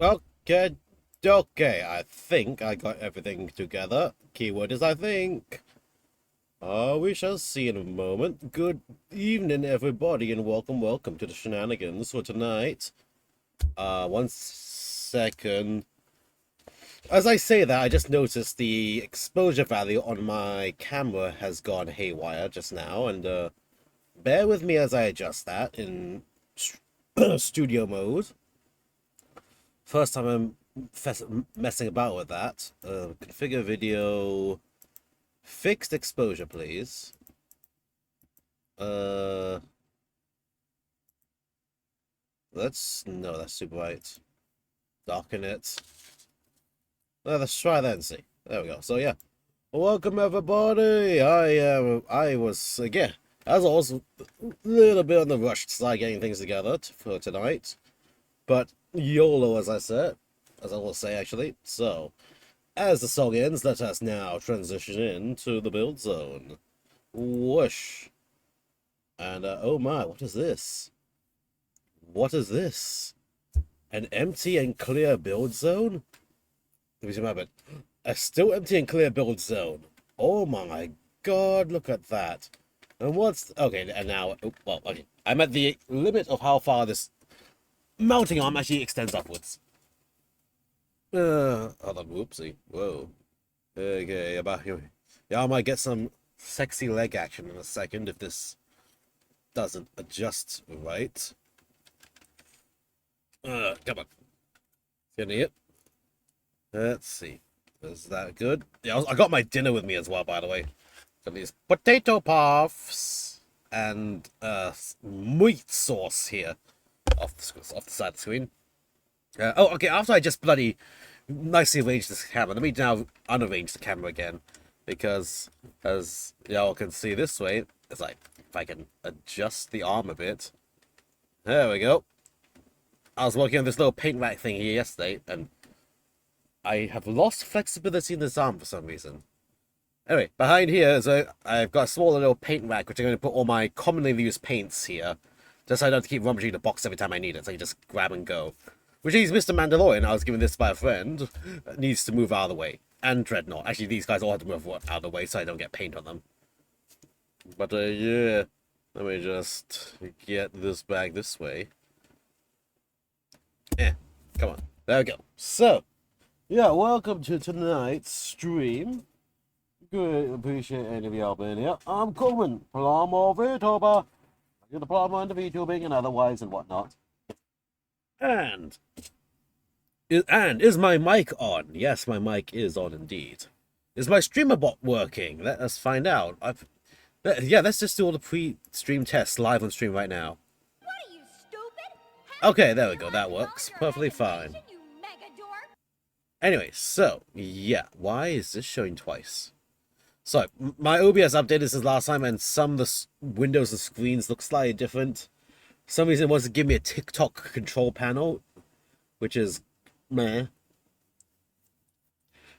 Okay, okay, I think I got everything together. Keyword is I think. We shall see in a moment. Good evening, everybody, and welcome to the shenanigans for tonight. One second. As I say that, I just noticed the exposure value on my camera has gone haywire just now, and bear with me as I adjust that in studio mode. First time messing about with that. Configure video. Fixed exposure, please. Uh, no, that's super bright. Darken it. Let's try that and see. There we go. So yeah, welcome everybody. I was again, as always, a little bit on the rush side getting things together for tonight, but YOLO, as I said, as I will say actually. So, as the song ends, let us now transition into the build zone. Whoosh. And oh my, what is this? What is this? An empty and clear build zone? Let me zoom out a bit. A still empty and clear build zone. Oh my god, look at that. And what's... Okay, and now... Well, okay. I'm at the limit of how far this mounting arm actually extends upwards. Hold on, whoopsie. Whoa. Okay, about here. Yeah, I might get some sexy leg action in a second if this doesn't adjust right. Come on. Getting it. Let's see. Is that good? Yeah, I got my dinner with me as well, by the way. Got these potato puffs and meat sauce here off the side of the screen. Oh, okay. After I just bloody nicely arranged this camera, let me now unarrange the camera again, because as y'all can see this way, it's like if I can adjust the arm a bit. There we go. I was working on this little paint rack thing here yesterday, and I have lost flexibility in this arm for some reason. Anyway, behind here is I've got a small little paint rack, which I'm going to put all my commonly used paints here, just so I don't have to keep rummaging the box every time I need it, so I can just grab and go. Which is Mr. Mandalorian, I was given this by a friend, needs to move out of the way. And Dreadnought. Actually, these guys all have to move out of the way so I don't get paint on them. But, yeah, let me just get this back this way. Come on. There we go. So, yeah, welcome to tonight's stream. Good, appreciate any of y'all being here. I'm Coleman, Plumber VTuber. You're the plumber and the VTubing and otherwise and whatnot. And is my mic on? Yes, my mic is on indeed. Is my streamer bot working? Let us find out. Yeah, let's just do all the pre-stream tests live on stream right now. What are you, stupid? Okay, there we go. That works perfectly fine. Anyway, so yeah, why is this showing twice? So, my OBS updated since last time, and some of the windows and screens look slightly different. For some reason it wants to give me a TikTok control panel, which is meh.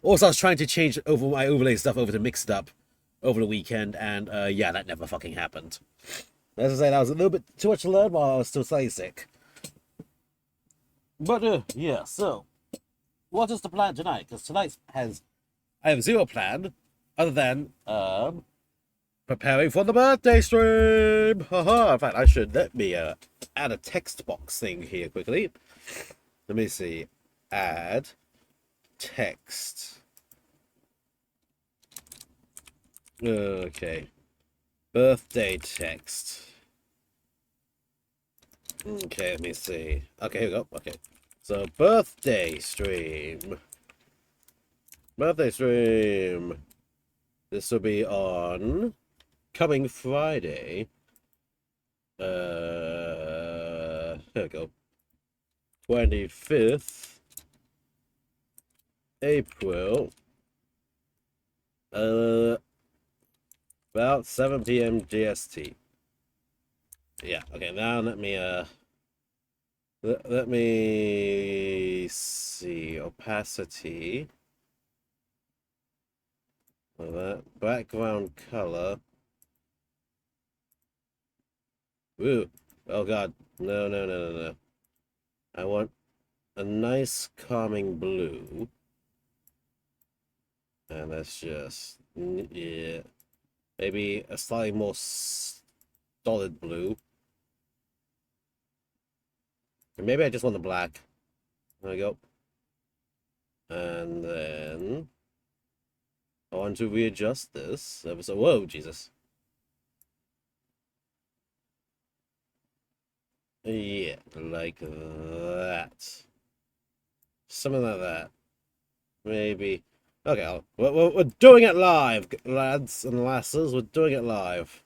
Also, I was trying to change over my overlay stuff over to Mixed Up over the weekend, and yeah, that never fucking happened. As I say, that was a little bit too much to learn while I was still slightly sick. But yeah, so what is the plan tonight? Because tonight I have zero plan other than preparing for the birthday stream. Haha. In fact, I should let me add a text box thing here quickly. Let me see. Add text. Okay. Birthday text. Okay, let me see. Okay, here we go. Okay. So, birthday stream. Birthday stream. This will be on coming Friday. Here we go. 25th April. About 7 p.m. GST. Yeah, okay, now let me see. Opacity. That background color. Ooh. Oh god. No. I want a nice calming blue. And that's just, yeah, maybe a slightly more solid blue. Or maybe I just want the black. There we go. And then I want to readjust this. So, whoa, Jesus. Yeah, like that. Something like that. Maybe. Okay, we're doing it live, lads and lasses. We're doing it live.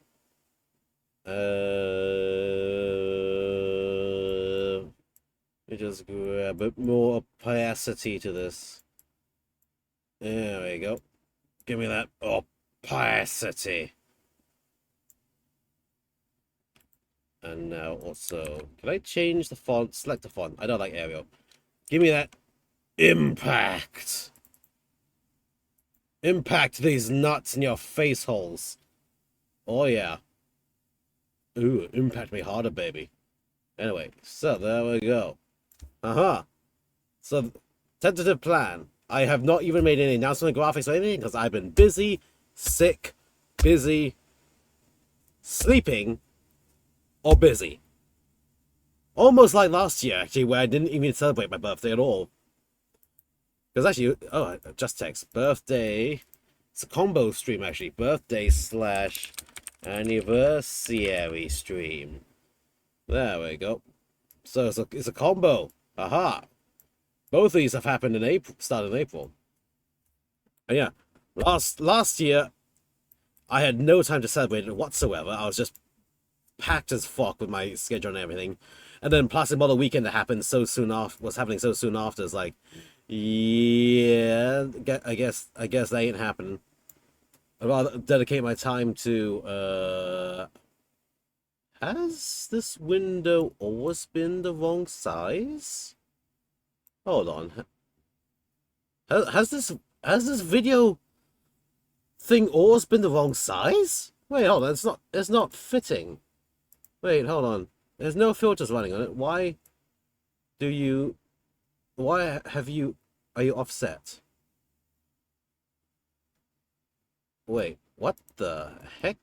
We just grab a bit more opacity to this. There we go. Give me that opacity. And now also, can I change the font? Select the font. I don't like Arial. Give me that impact. Impact these nuts in your face holes. Oh yeah. Ooh, impact me harder, baby. Anyway, so there we go. So, tentative plan. I have not even made any announcement graphics or anything because I've been busy, sick, busy, sleeping, or busy. Almost like last year, actually, where I didn't even celebrate my birthday at all. Because actually, oh, just text. Birthday. It's a combo stream, actually. Birthday / anniversary stream. There we go. So it's a combo. Aha. Both of these have happened in April, started in April. And yeah, last year, I had no time to celebrate it whatsoever. I was just packed as fuck with my schedule and everything. And then plus another weekend that happened so soon after, was happening so soon after. It's like, yeah, I guess that ain't happening. I'd rather dedicate my time to, has this window always been the wrong size? Hold on. Has this video thing always been the wrong size? Wait, hold on. It's not fitting. Wait, hold on. There's no filters running on it. Why are you offset? Wait, what the heck?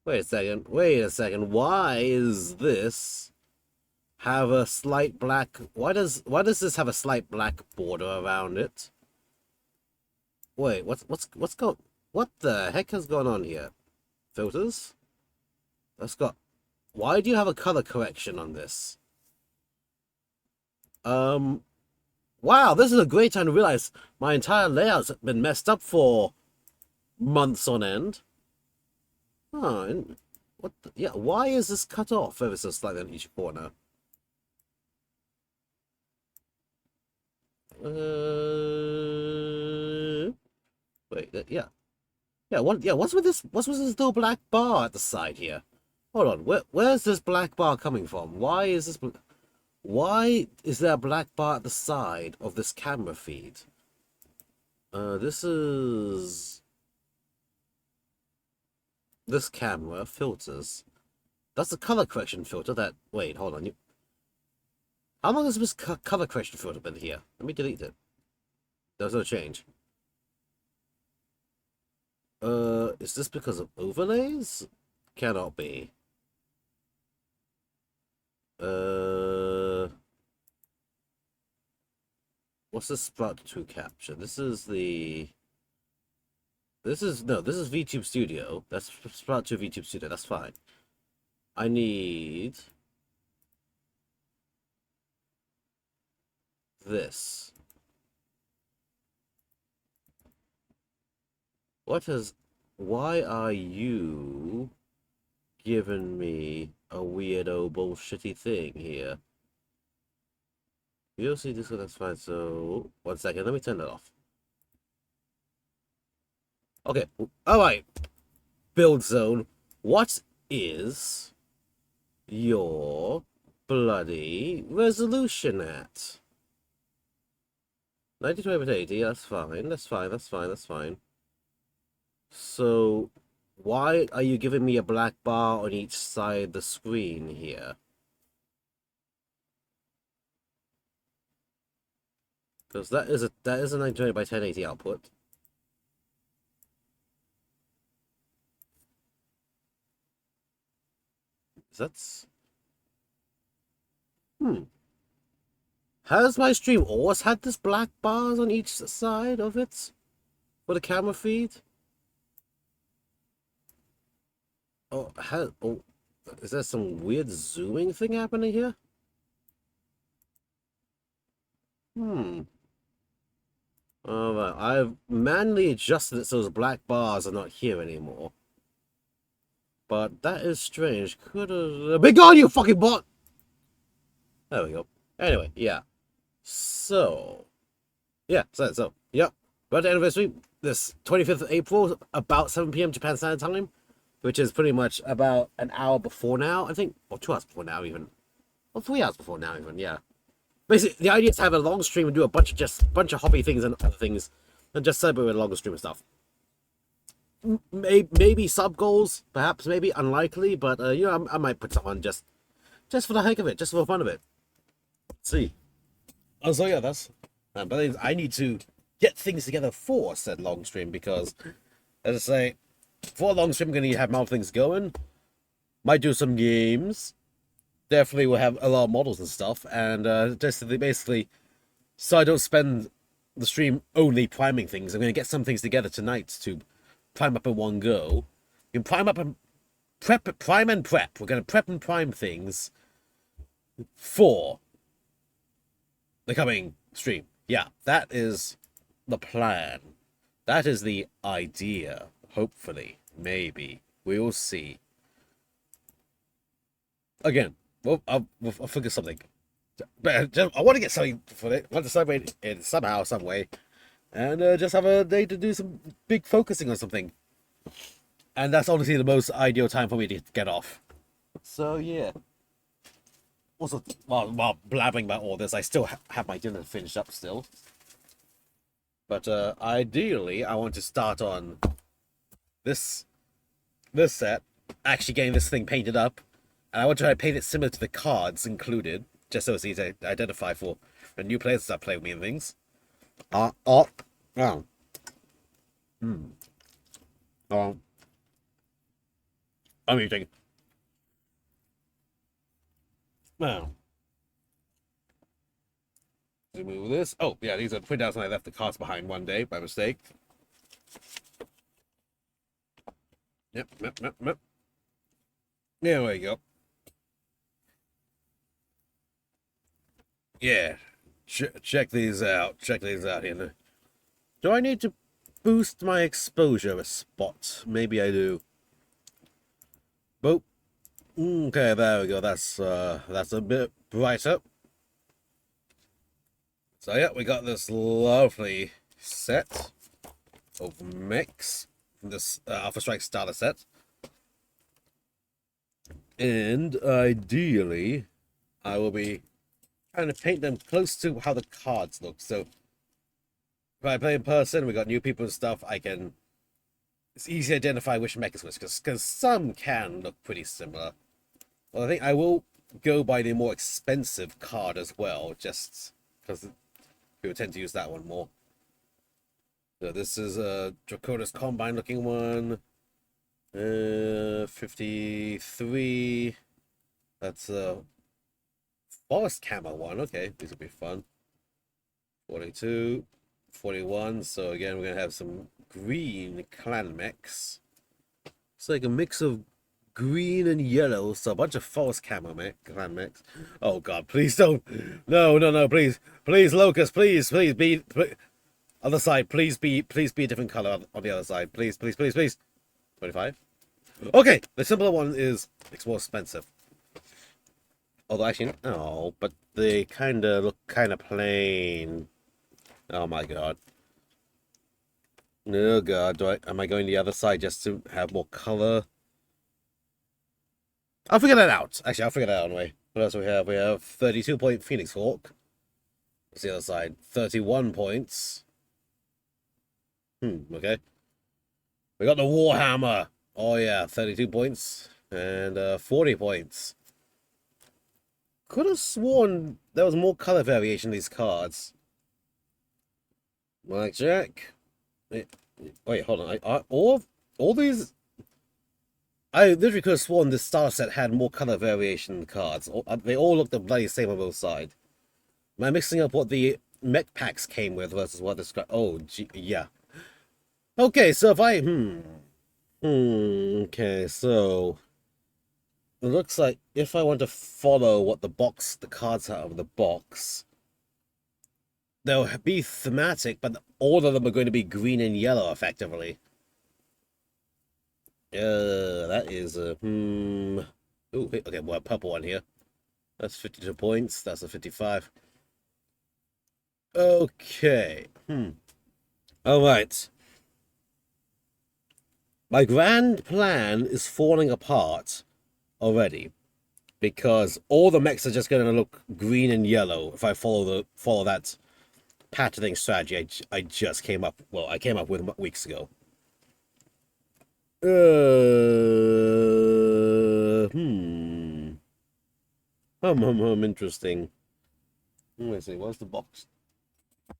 Wait a second. Why is this have a slight black? Why does this have a slight black border around it? Wait, what the heck has gone on here? Filters? Why do you have a color correction on this? Wow, this is a great time to realize my entire layout's been messed up for months on end. Oh, yeah, why is this cut off ever so slightly on each corner? Wait, yeah. What's with this little black bar at the side here? Hold on, where's this black bar coming from? Why is there a black bar at the side of this camera feed? This is this camera filters. That's a color correction filter that, wait, hold on. How long has this color correction filter been here? Let me delete it. There's no change. Is this because of overlays? Cannot be. What's the Sprout 2 capture? This is VTube Studio. That's Sprout 2 VTube Studio. That's fine. I need this. Why are you giving me a weirdo bullshitty thing here? You'll see this one, that's fine. So, 1 second, let me turn that off. Okay, alright. Build zone. What is your bloody resolution at? 1920x80, that's fine. So, why are you giving me a black bar on each side of the screen here? Because that is a 920 by 1080 output. That's Has my stream always had this black bars on each side of it for the camera feed? Oh, is there some weird zooming thing happening here? Alright, I've manually adjusted it so those black bars are not here anymore. But that is strange. Could have... Be gone, you fucking bot! There we go. Anyway, yeah. So... Yeah, yeah. Birthday anniversary, this 25th of April, about 7 p.m. Japan Standard Time, which is pretty much about an hour before now, I think. Or 2 hours before now, even. Or 3 hours before now, even, yeah. Basically, the idea is to have a long stream and do a bunch of hobby things and other things, and just celebrate with a longer stream of stuff. Maybe sub goals, perhaps, maybe unlikely, but you know, I might put something on just for the heck of it, just for the fun of it. Let's see. Oh, so yeah, that's. But I need to get things together for said long stream because, as I say, for a long stream, I'm gonna have more things going. Might do some games. Definitely will have a lot of models and stuff, and just basically, so I don't spend the stream only priming things. I'm gonna get some things together tonight to prime up in one go. You can prime up and prime and prep. We're gonna prep and prime things for the coming stream. Yeah, that is the plan. That is the idea. Hopefully, maybe we will see. Again, I'll figure something. But I want to get something for it. I want to celebrate it somehow, some way. And just have a day to do some big focusing on something. And that's honestly the most ideal time for me to get off. So, yeah. Also, while blabbing about all this, I still have my dinner finished up still. But ideally, I want to start on this set. Actually getting this thing painted up. And I want to try to paint it similar to the cards included. Just so it's easy to identify for the new players that play with me and things. I'm eating. Now, remove this. Oh, yeah, these are printouts and I left the cards behind one day by mistake. Yep. There we go. Yeah, check these out. Check these out here. Do I need to boost my exposure a spot? Maybe I do. Boop. Okay, there we go. That's a bit brighter. So yeah, we got this lovely set of mechs from this Alpha Strike starter set. And ideally, I will be trying to paint them close to how the cards look. So if I play in person, we got new people and stuff, it's easy to identify which mech is which, because some can look pretty similar. Well, I think I will go by the more expensive card as well, just because people tend to use that one more. So this is a Draconis Combine looking one. 53. That's a Forest Camo one. Okay, these will be fun. 42, 41. So again, we're gonna have some green clan mechs. It's like a mix of green and yellow, so a bunch of Forest Camo clan mechs. Oh god, please don't. No, please, Locust, please be. Other side, please be a different color on the other side, please. 25. Okay, the simpler one is more expensive. Although actually, no, but they kind of look kind of plain. Oh my god. Oh god, am I going the other side just to have more color? I'll figure that out. Actually, I'll figure that out anyway. What else do we have? We have 32-point Phoenix Hawk. What's the other side? 31 points. Okay. We got the Warhammer. Oh yeah, 32 points. And 40 points. Could have sworn there was more color variation in these cards. Mike Jack. Wait, hold on. All these. I literally could have sworn this starter set had more color variation cards. They all look the bloody same on both sides. Am I mixing up what the mech packs came with versus what this? Oh, yeah. Okay, so if I okay, so it looks like if I want to follow what the cards out of the box, they'll be thematic, but all of them are going to be green and yellow, effectively. That is Ooh, okay, well, a purple one here. That's 52 points. That's a 55. Okay. All right. My grand plan is falling apart already because all the mechs are just going to look green and yellow if I follow that patterning strategy I just came up. Well, I came up with weeks ago. Interesting. Let me see. What's the box?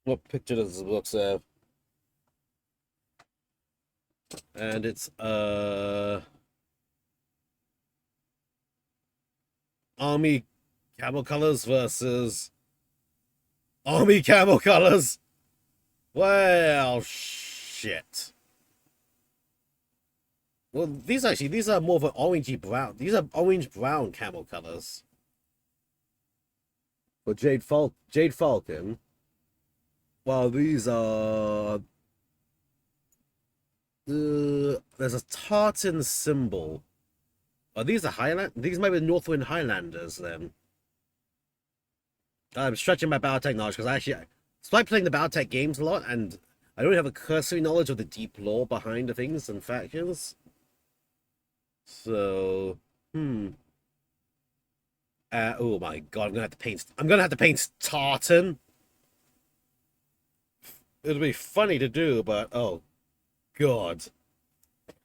What picture does the box have? And it's Army Camel Colors versus Army Camel Colors. Well, shit. Well, these are more of an orangey brown. These are orange brown camel colors. For Jade Falcon. Well, these are there's a tartan symbol. Are these the Highland? These might be Northwind Highlanders then. I'm stretching my Battletech knowledge because I started playing the Battletech games a lot, and I don't have a cursory knowledge of the deep lore behind the things and factions. So, oh my god, I'm gonna have to paint tartan. It'll be funny to do, but oh god,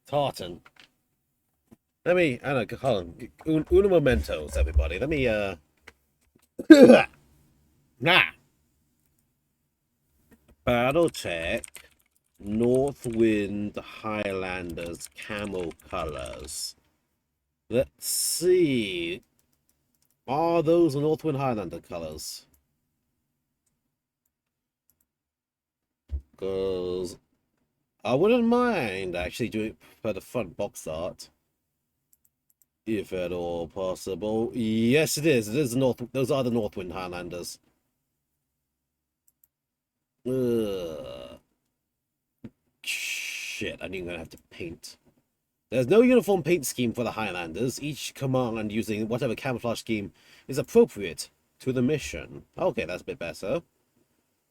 tartan. I don't know, hold on. Uno momentos, everybody. Let me nah. Battletech Northwind Highlanders camo colors. Let's see. Are those the Northwind Highlander colors? Because I wouldn't mind actually doing it for the front box art. If at all possible. Yes, it is. It is those are the Northwind Highlanders. Ugh. Shit, I'm gonna have to paint. There's no uniform paint scheme for the Highlanders. Each command using whatever camouflage scheme is appropriate to the mission. Okay, that's a bit better.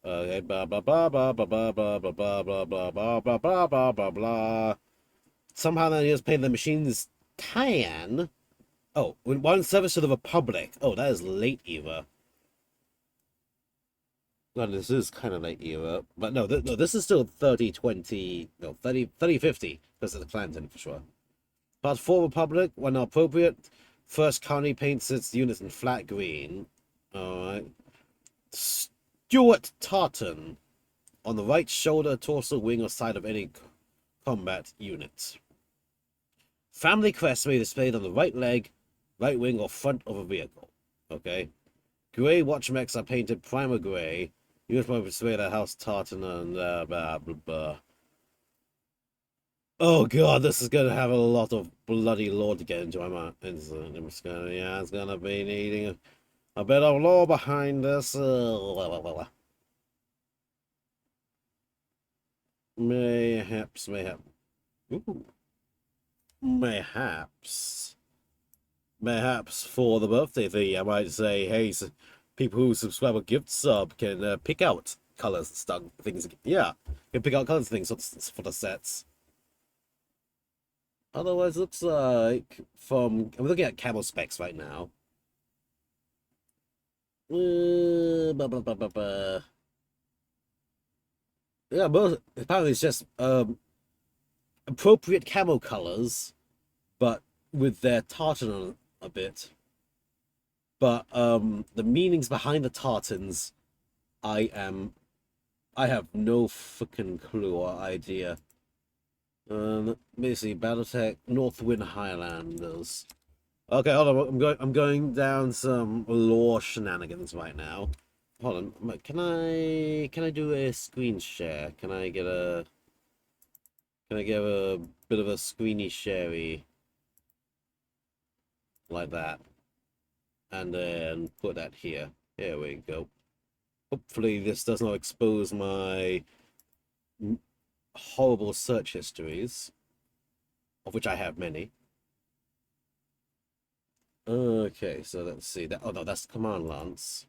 Okay, blah blah blah blah blah blah blah blah blah blah blah blah blah blah blah blah blah. Somehow they just painted the machines tan. Oh, one service to the Republic. Oh, that is late era. Well, this is kind of late era, but no, this is still 30-20, no, 30-50, because of the Clanton for sure. Part 4 Republic, when appropriate, first county paints its units in flat green. Alright. Stuart Tartan, on the right shoulder, torso, wing, or side of any combat unit. Family crest may be displayed on the right leg, right wing, or front of a vehicle. Okay. Grey watch mechs are painted primer grey. Units might display their house tartan and blah blah blah. Oh god, this is gonna have a lot of bloody lore to get into. It's gonna be needing a bit of lore behind this. Mayhaps. Ooh. Mayhaps for the birthday thing, I might say, hey, people who subscribe a gift sub can pick out colors and stuff, things. Yeah, can pick out colors and things for the sets. Otherwise, looks like I'm looking at camel specs right now. Blah, blah, blah, blah, blah. Yeah, but apparently it's just appropriate camo colors, but with their tartan on a bit. But the meanings behind the tartans, I am I have no freaking clue or idea. Let me see. BattleTech Northwind Highlanders. Okay, hold on. I'm going down some lore shenanigans right now. Hold on. Can I do a screen share? Can I get a bit of a screeny sharey like that? And then put that here. Here we go. Hopefully this does not expose my horrible search histories, of which I have many. Okay, so let's see. Oh no, that's Command Lance.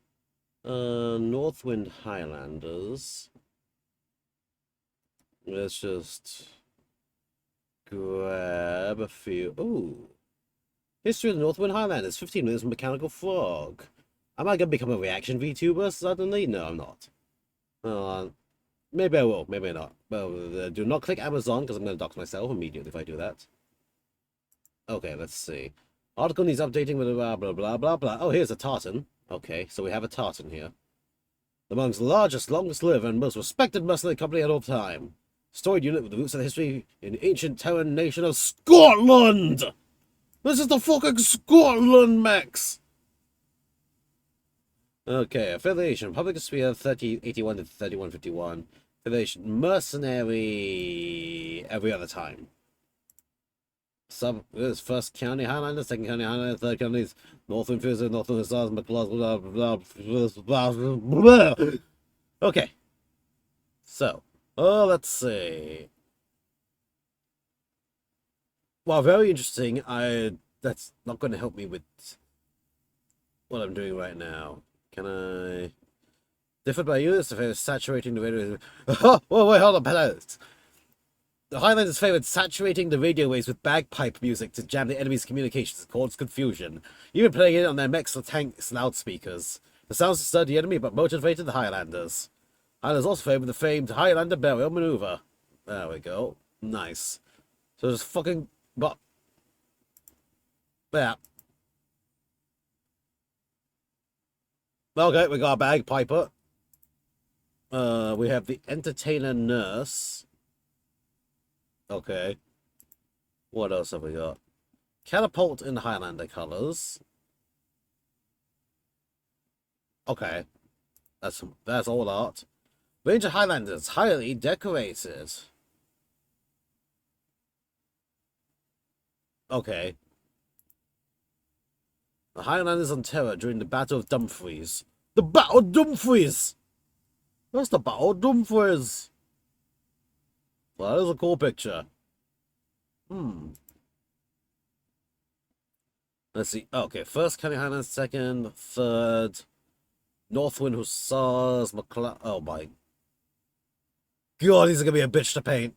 Northwind Highlanders. Let's just grab a few. Ooh. History of the Northwind Highlanders, 15 minutes of Mechanical Frog. Am I gonna become a reaction VTuber suddenly? No, I'm not. Maybe I will, maybe not. Well, do not click Amazon because I'm gonna dox myself immediately if I do that. Okay, let's see. Article needs updating with blah blah blah blah blah. Oh, here's a tartan. Okay, so we have a tartan here. Amongst the largest, longest lived, and most respected mercenary company at all time. Storied unit with the roots of the history in the ancient Terran nation of Scotland! This is the fucking Scotland, Max! Okay, affiliation. Public sphere 3081 to 3151. Affiliation. Mercenary every other time. This first county Highlander, second county Highlander, third county is Northern Fizzer, Northern Stars, McClaws, blah blah blah. Okay. So, let's see. Well, very interesting. That's not going to help me with what I'm doing right now. Can I? Different by units, if it's saturating the radio. Oh, wait, hold on, pedals. The Highlanders favored saturating the radio waves with bagpipe music to jam the enemy's communications and cause confusion, even playing it on their mechs or tanks loudspeakers. The sounds disturbed the enemy but motivated the Highlanders. Highlanders also favored the famed Highlander burial maneuver. There we go. Nice. So just fucking... But... Yeah. Okay, we got a bagpiper. We have the entertainer nurse. Okay. What else have we got? Catapult in Highlander colors. Okay. That's all art. Ranger Highlanders, highly decorated. Okay. The Highlanders on terror during the Battle of Dumfries. The Battle of Dumfries! Where's the Battle of Dumfries? Well, that is a cool picture. Let's see. Okay, first County Highlands, second, third. Northwind Hussars, McCla... Oh my... God, these are gonna be a bitch to paint.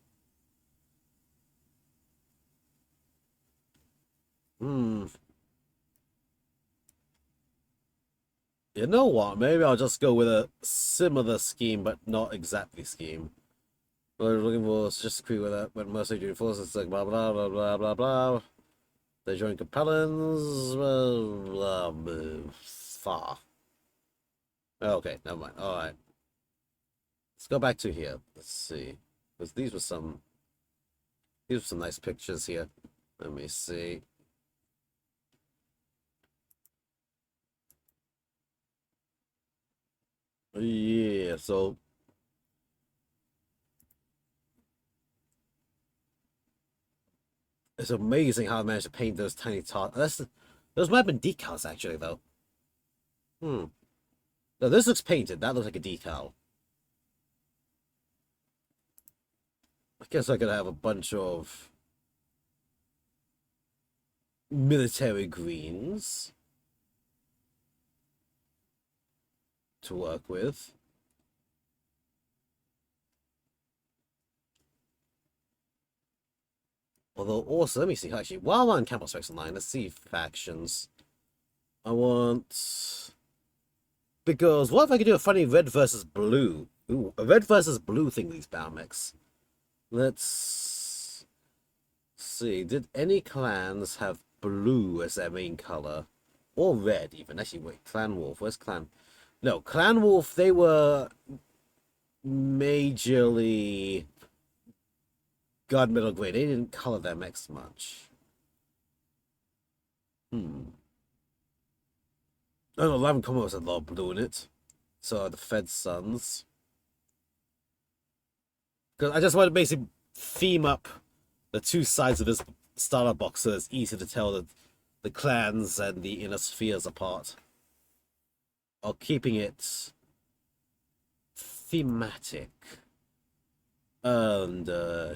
You know what? Maybe I'll just go with a similar scheme, but not exactly scheme. We're looking for just agree with that. When mercenary join forces, like blah blah blah blah blah blah. They join Capellans. Blah, blah, far. Okay, never mind. All right. Let's go back to here. Let's see, because these were some nice pictures here. Let me see. Yeah, so it's amazing how I managed to paint those tiny tarts. Those might have been decals actually, though. No, this looks painted. That looks like a decal. I guess I could have a bunch of military greens to work with. Although, also, let me see, actually, while I'm on Campbell Specs Online, let's see factions. I want... Because, what if I could do a funny red versus blue? Ooh, a red versus blue thing, these battle mechs. Let's see, did any clans have blue as their main color? Or red, even. Actually, wait, Clan Wolf, where's Clan... No, Clan Wolf, they were majorly gunmetal gray. They didn't color their mechs much. Oh, no, 11 Combo has a lot of blue in it. So the Fed Sons. Because I just want to basically theme up the two sides of this starter box so it's easy to tell the clans and the inner spheres apart. While keeping it thematic. And,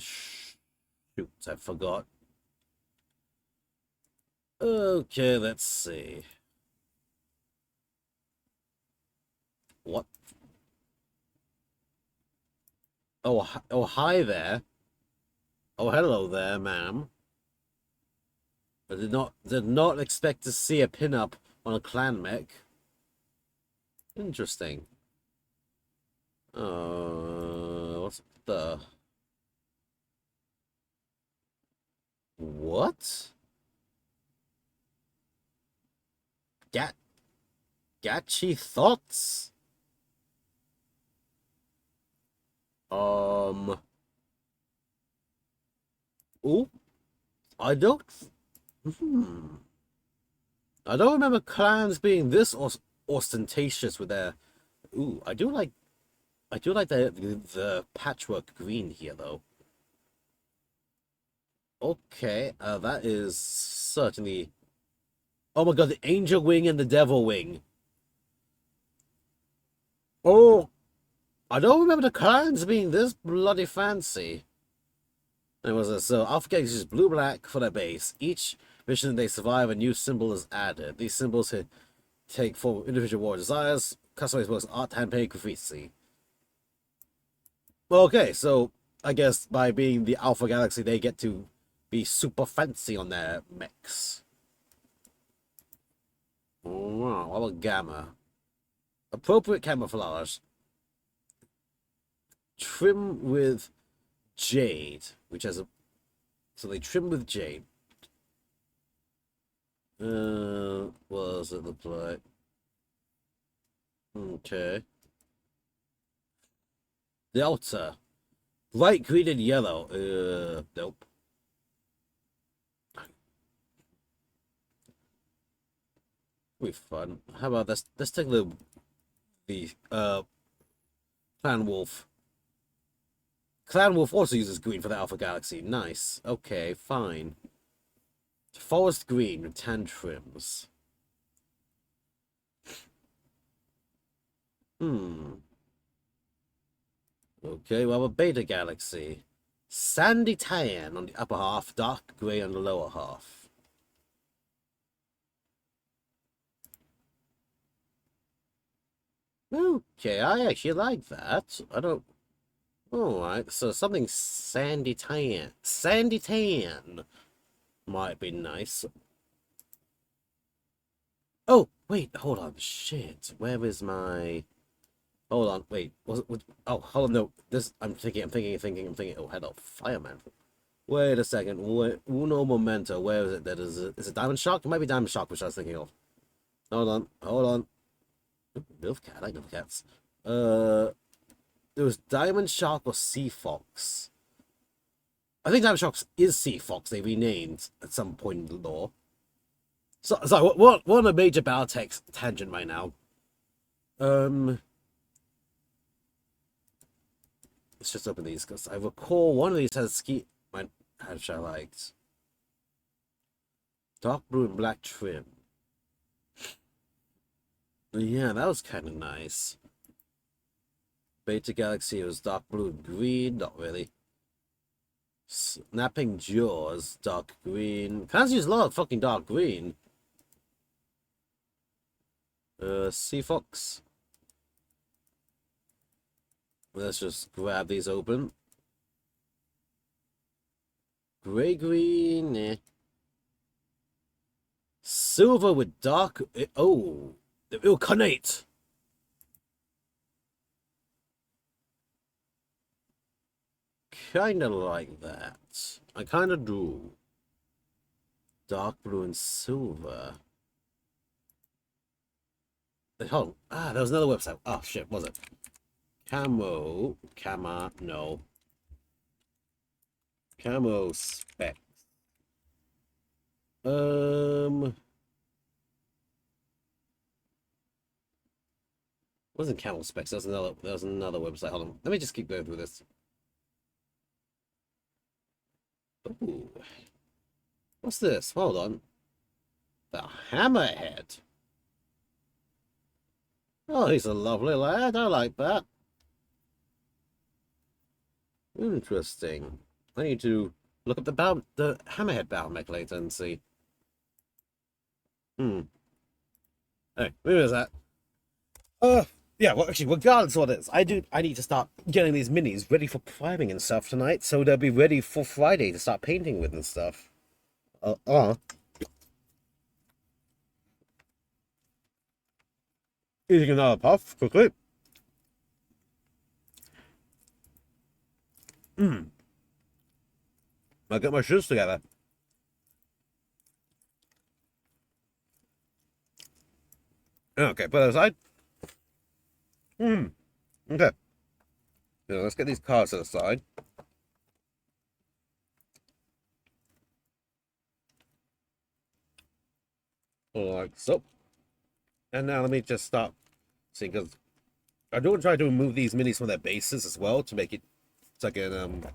shoot, I forgot. Okay, let's see. What? Oh, hi there. Oh, hello there, ma'am. I did not expect to see a pinup on a clan mech. Interesting. What's the... What? Gachi thoughts? Ooh, I don't... I don't remember clans being this ostentatious with their... Ooh, I do like the patchwork green here, though. Okay, that is certainly... Oh my god, the angel wing and the devil wing. Oh, I don't remember the clans being this bloody fancy. It was so Alpha Gang uses blue-black for their base. Each mission they survive, a new symbol is added. These symbols take form of individual war desires, customized books, art, handmade graffiti. Well, okay, so I guess by being the Alpha Galaxy, they get to be super fancy on their mechs. Wow, what about Gamma? Appropriate camouflage. Trim with jade, which has a... So they trim with jade. What does it look like? Okay. Delta. Light green and yellow. Nope. Be fun. How about this? Let's take the Clan Wolf. Clan Wolf also uses green for the Alpha Galaxy. Nice. Okay, fine. Forest green with tan trims. Okay, well, a Beta Galaxy. Sandy tan on the upper half, dark grey on the lower half. Okay, I actually like that. I don't... Alright, so something sandy tan. Sandy tan might be nice. Oh, wait, hold on. Shit, where is my... Hold on, wait. Oh, hold on, no. This, I'm thinking. Oh, hello, Fireman. Wait a second. Uno momento. Where is it? That is it Diamond Shark? It might be Diamond Shark, which I was thinking of. Hold on. Milf Cat, I like Milf Cats. It was Diamond Shark or Sea Fox. I think Diamond Shark is Sea Fox. They renamed at some point in the lore. So, sorry, what on a major Battletech tangent right now. Let's just open these because I recall one of these has ski. Which I liked. Dark blue and black trim. Yeah, that was kind of nice. Beta Galaxy was dark blue and green. Not really. Snapping Jaws, dark green. Can't use a lot of fucking dark green. Sea Fox. Let's just grab these open. Gray green. Eh. Silver with dark. Oh, the Ilkanate. Kinda like that. I kinda do. Dark blue and silver. Oh, there was another website. Oh shit, was it? no. Camo specs. Wasn't camo specs, that was another website. Hold on. Let me just keep going through this. Ooh. What's this? Hold on. The Hammerhead. Oh, he's a lovely lad. I like that. Interesting. I need to look up the Hammerhead battle mech later and see. Hey, where is that? Yeah, well, actually, regardless of what it is, I need to start getting these minis ready for priming and stuff tonight, so they'll be ready for Friday to start painting with and stuff. Eating another puff, quickly. I'll get my shoes together. Okay, put that aside. Okay. So let's get these cards to the side. Like so. And now let me just stop seeing, because I do want to try to remove these minis from their bases as well to make it so I can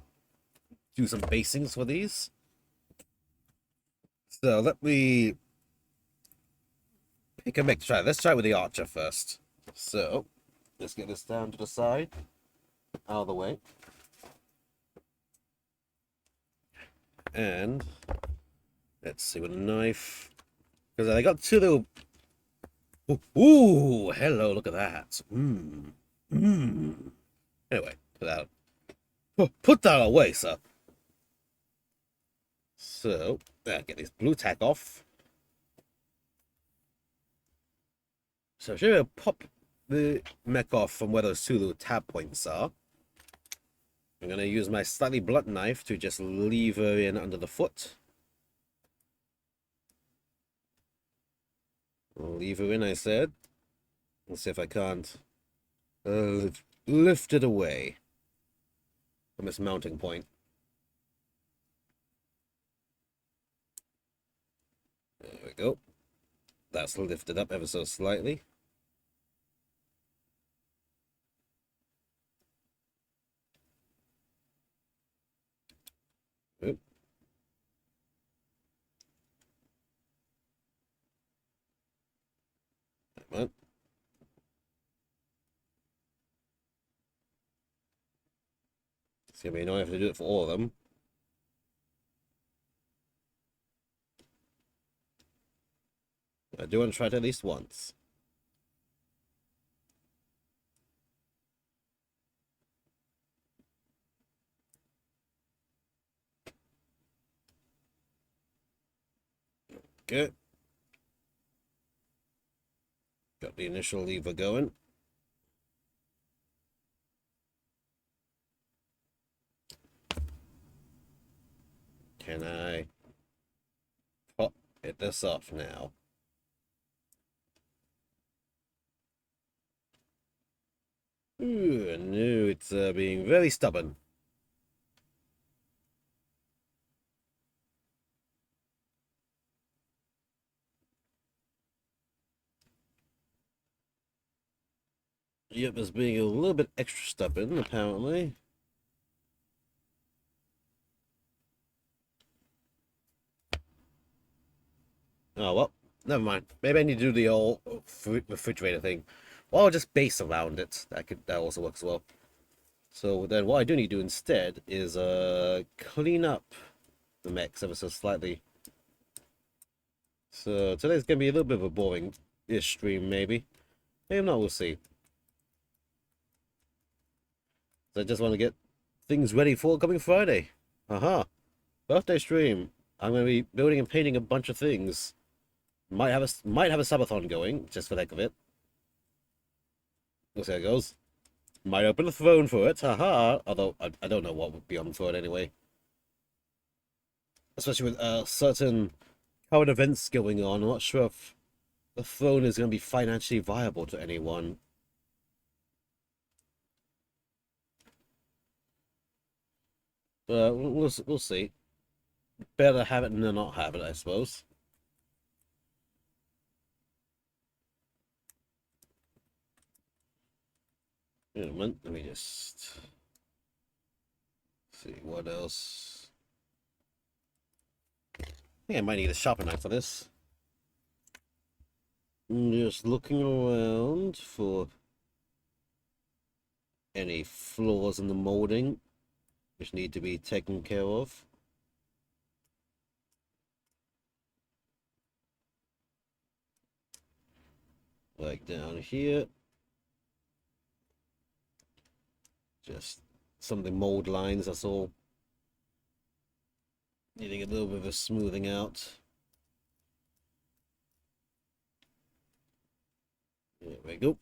do some basings for these. So let me pick a mech to try. Let's try with the Archer first. So let's get this down to the side, out of the way. And let's see with a knife, because I got two little. Ooh, hello, look at that. Anyway, put that away, sir. So, get this blue tack off. So, should we pop the mech off from where those two little tab points are? I'm going to use my slightly blunt knife to just lever in under the foot. Lever in, I said. Let's see if I can't lift it away from its mounting point. There we go. That's lifted up ever so slightly. Oop. Come on. See, I mean, I have to do it for all of them. I do want to try it at least once. Okay. Got the initial lever going. Can I pop this off now? Ooh, no, it's being very stubborn. Yep, it's being a little bit extra stubborn, apparently. Oh, well, never mind. Maybe I need to do the old refrigerator thing. Or I'll just base around it. That also works well. So then what I do need to do instead is clean up the mechs ever so slightly. So today's gonna be a little bit of a boring-ish stream, maybe. Maybe not, we'll see. So I just want to get things ready for coming Friday. Aha. Birthday stream. I'm gonna be building and painting a bunch of things. Might have a subathon going, just for the heck of it. We'll see how it goes. Might open a throne for it, haha. Although I don't know what would be on the throne anyway. Especially with certain current events going on. I'm not sure if the throne is going to be financially viable to anyone. We'll see. Better have it than not have it, I suppose. Wait a minute, let me just see what else. I think I might need a sharpener knife for this. I'm just looking around for any flaws in the molding which need to be taken care of. Like down here. Just some of the mold lines, that's all. Needing a little bit of a smoothing out. There we go.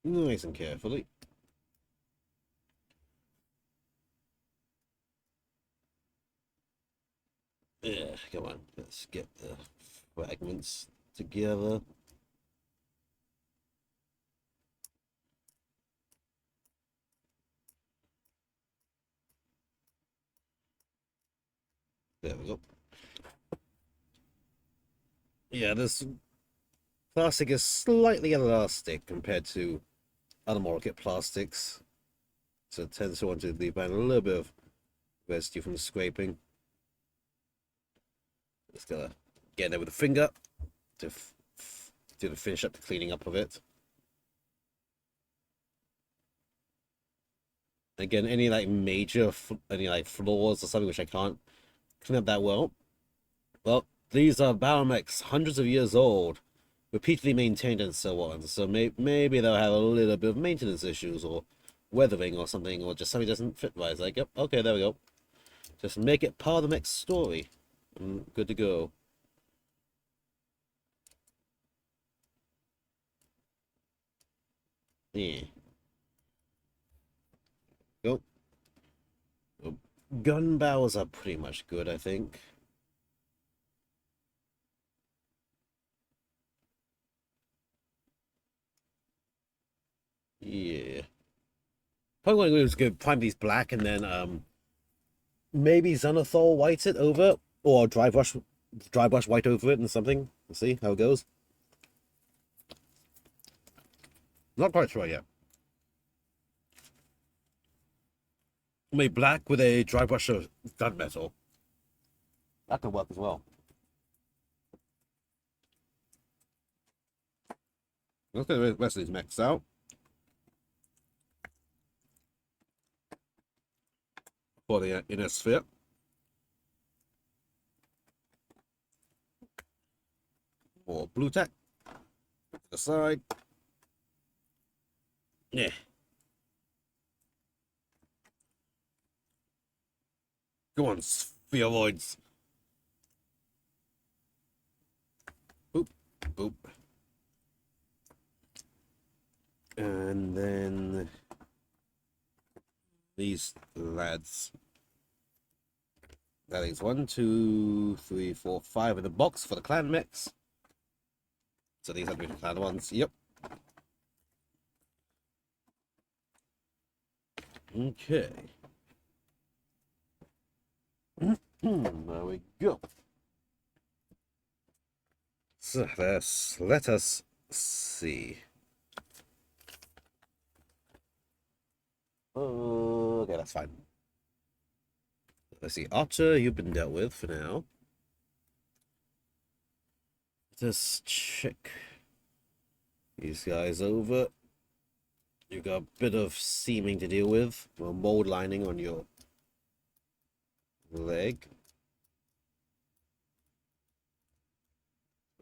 Nice and carefully. Yeah, come on, let's get the fragments together. There we go. Yeah, this plastic is slightly elastic compared to other market plastics. So it tends to want to leave behind a little bit of residue from the scraping. Just gotta get in there with a finger to do the finish up the cleaning up of it. Again, any like major, any like flaws or something which I can't clean up that well. Well, these are Baromex, hundreds of years old, repeatedly maintained and so on. So maybe they'll have a little bit of maintenance issues or weathering or something, or just something doesn't fit right. It's like, yep, okay, there we go. Just make it part of the next story. I'm good to go. Yeah. Go. Gun barrels are pretty much good, I think. Yeah. Probably what I'm going to do is prime these black and then maybe Xanathol white it over or dry brush white over it and something. We'll see how it goes. Not quite sure yet. Maybe black with a dry brush of gunmetal. That could work as well. Let's get the rest of these mixed out. For the inner sphere. More blue tack. To the side. Yeah. Go on, spheroids. Boop, boop. And then these lads. That is 1, 2, 3, 4, 5 in the box for the clan mix. So these are the clan ones. Yep. Okay. There we go. So let us see. Okay, that's fine. Let's see. Archer, you've been dealt with for now. Just check these guys over. You've got a bit of seaming to deal with, or mold lining on your leg.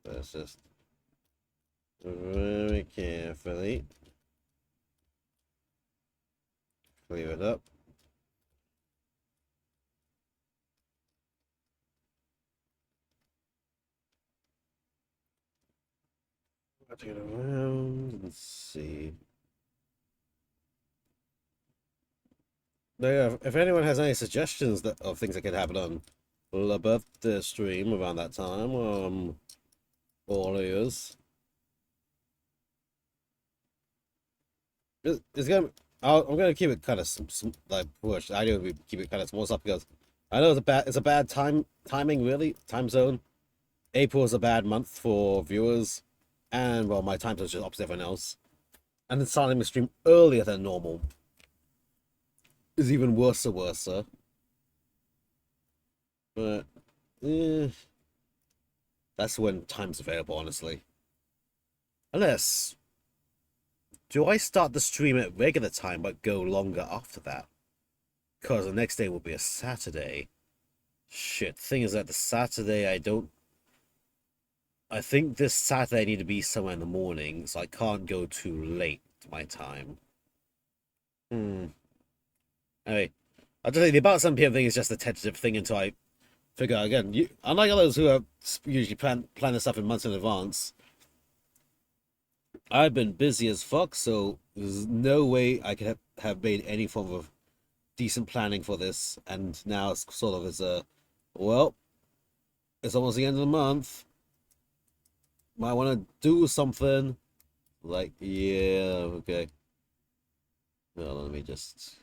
Let's just very carefully clear it up. Take it around and see. Now, if anyone has any suggestions of things that could happen on the birthday stream around that time, all ears. It's gonna. I'm gonna keep it kind of like push. I do keep it kind of small stuff because I know it's a bad timing really time zone. April is a bad month for viewers, and well, my time zone's just opposite everyone else. And then starting the stream earlier than normal is even worse. But that's when time's available, honestly. Unless, do I start the stream at regular time but go longer after that? Because the next day will be a Saturday. Shit, thing is that the Saturday I think this Saturday I need to be somewhere in the morning, so I can't go too late my time. Anyway, I just think the about 7 p.m. thing is just a tentative thing until I figure out again. Unlike others who have usually plan this stuff in months in advance, I've been busy as fuck, so there's no way I could have made any form of decent planning for this. And now it's sort of as a, well, it's almost the end of the month. Might want to do something. Like, yeah, okay. Well, let me just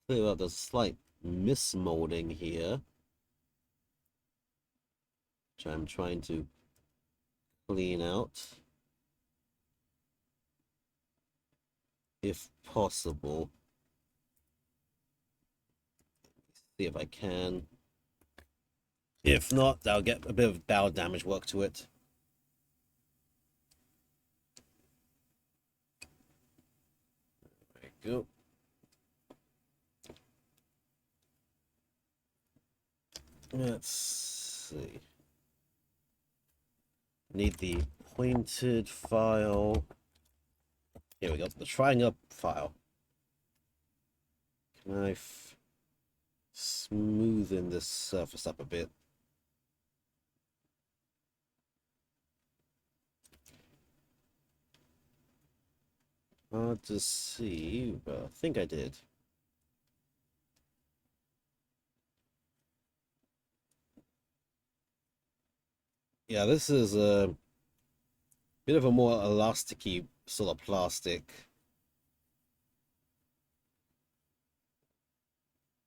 clear out the slight mismolding here, which I'm trying to clean out, if possible. See if I can. If not, I'll get a bit of bow damage work to it. There we go. Let's see. Need the pointed file. Here we go. The trying up file. Can I smoothen this surface up a bit? Hard to see, but I think I did. Yeah, this is a bit of a more elasticy sort of plastic.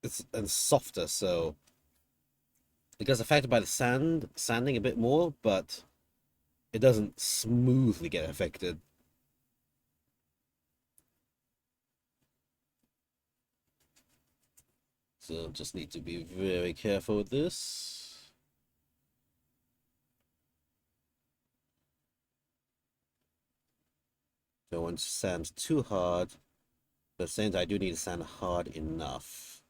It's and softer, so it gets affected by the sanding a bit more, but it doesn't smoothly get affected. So just need to be very careful with this. Don't want to sand too hard, but at the same time I do need to sand hard enough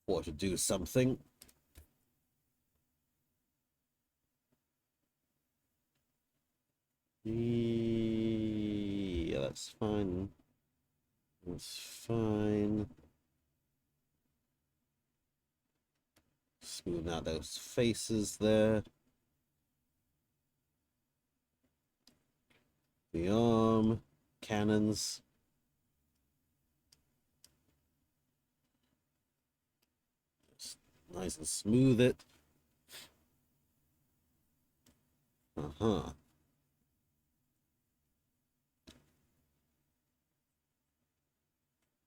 for it to do something. Yeah, that's fine. That's fine. Smooth out those faces there. The arm, cannons. Just nice and smooth it. Uh-huh.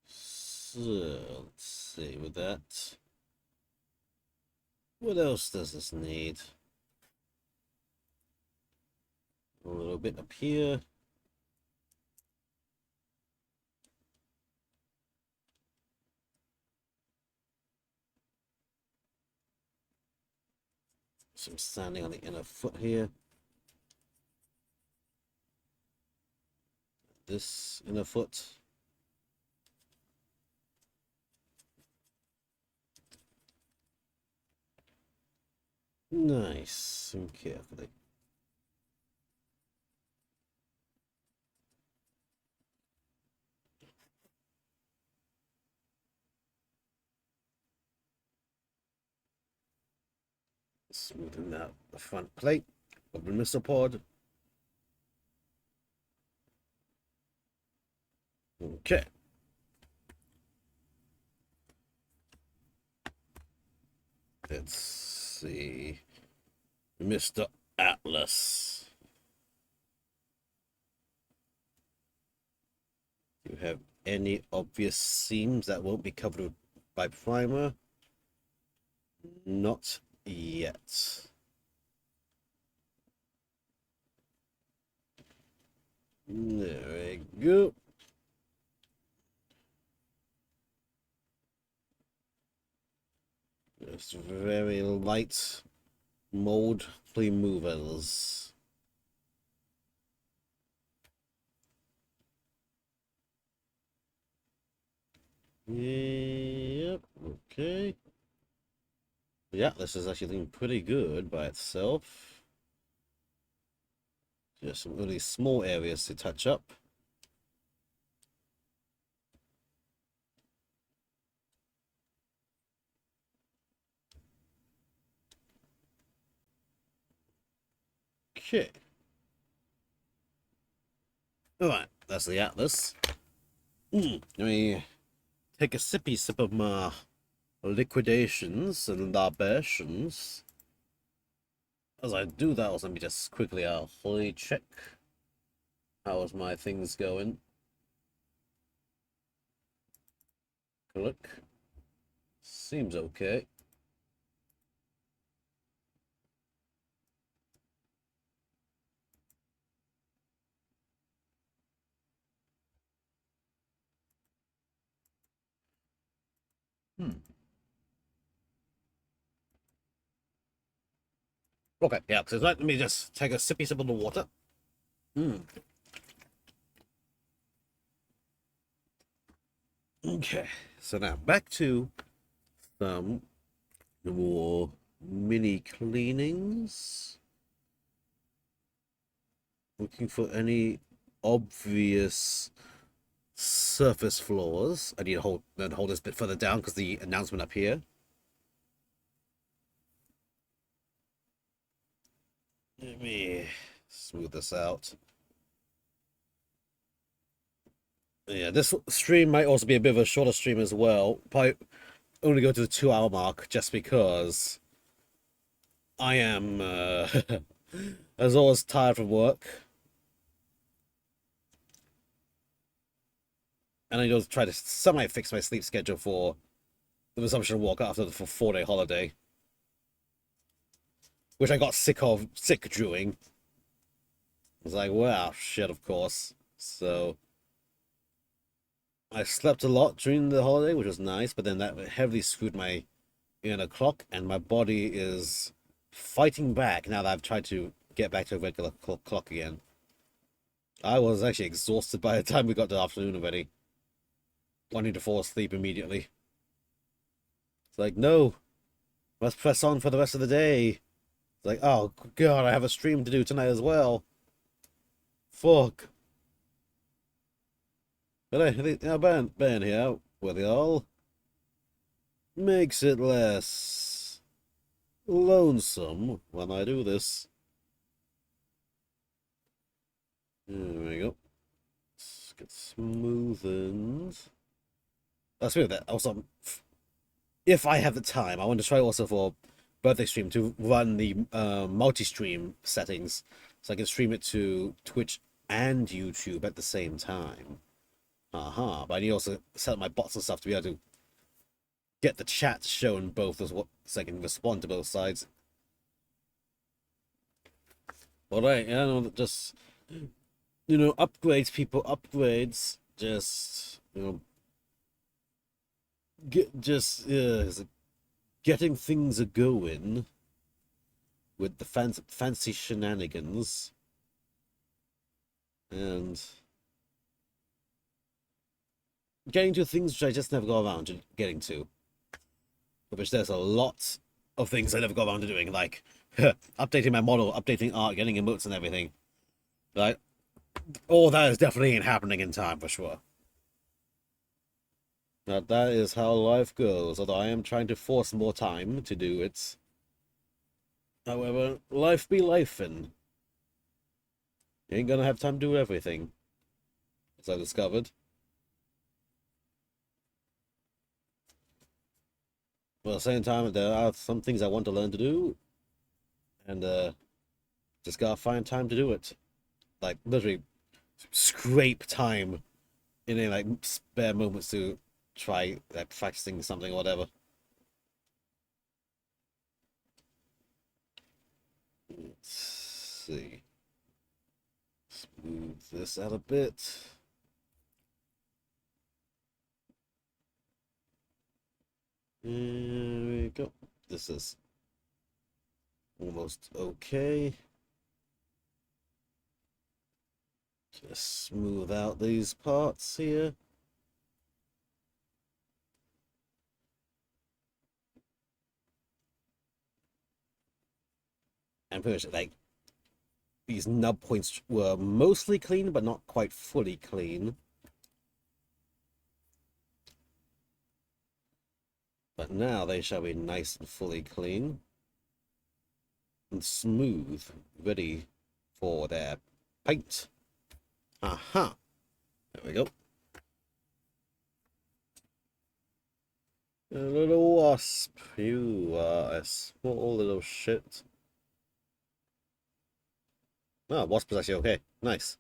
So, let's see with that. What else does this need? A little bit up here. Some sanding on the inner foot here. This inner foot. Nice and carefully. Smoothing out the front plate of the missile pod. Okay. Let's see. Mr. Atlas. You have any obvious seams that won't be covered by primer? Not yet. There we go. Just very light mold removers. Yep, okay. Yeah, this is actually looking pretty good by itself. Just some really small areas to touch up. Okay. Alright, that's the Atlas. Let me take a sippy sip of my liquidations and libations. As I do that, also let me just quickly check how is my things going. Look, seems okay. Okay, yeah, so let me just take a sippy sip of the water. Okay, so now back to some more mini cleanings. Looking for any obvious surface flaws. I need to hold this bit further down because the announcement up here. Let me smooth this out. Yeah, this stream might also be a bit of a shorter stream as well. Probably only go to the 2 hour mark just because I am, as always, tired from work. And I need to try to somehow fix my sleep schedule for the resumption of work after the 4-day holiday. Which I got sick doing. I was like, well, shit, of course. So I slept a lot during the holiday, which was nice, but then that heavily screwed my inner clock, and my body is fighting back now that I've tried to get back to a regular clock again. I was actually exhausted by the time we got to the afternoon already. Wanting to fall asleep immediately. It's like, no, must press on for the rest of the day. It's like, oh god, I have a stream to do tonight as well. Fuck. But hey, Ben here with y'all makes it less lonesome when I do this. There we go. Let's get smoothened. That's really that. Also, if I have the time, I want to try also for birthday stream to run the multi-stream settings, so I can stream it to Twitch and YouTube at the same time. But I need to also set up my bots and stuff to be able to get the chat shown both as what, so I can respond to both sides. All right, yeah, just upgrades, people, upgrades. Just getting things a going with the fancy shenanigans and getting to things which I just never go around to getting to. Which there's a lot of things I never go around to doing, like updating my model, updating art, getting emotes and everything. Like, all that is definitely ain't happening in time for sure. But that is how life goes, although I am trying to force more time to do it. However, life be lifin'. You ain't gonna have time to do everything, as I discovered. But at the same time, there are some things I want to learn to do, and just gotta find time to do it. Like, literally, scrape time in any like spare moments to try like practicing something or whatever. Let's see. Smooth this out a bit. There we go. This is almost okay. Just smooth out these parts here. And pretty much like these nub points were mostly clean, but not quite fully clean. But now they shall be nice and fully clean and smooth, ready for their paint. Aha! There we go. A little wasp. You are a small little shit. Oh, wasp is actually okay. Nice.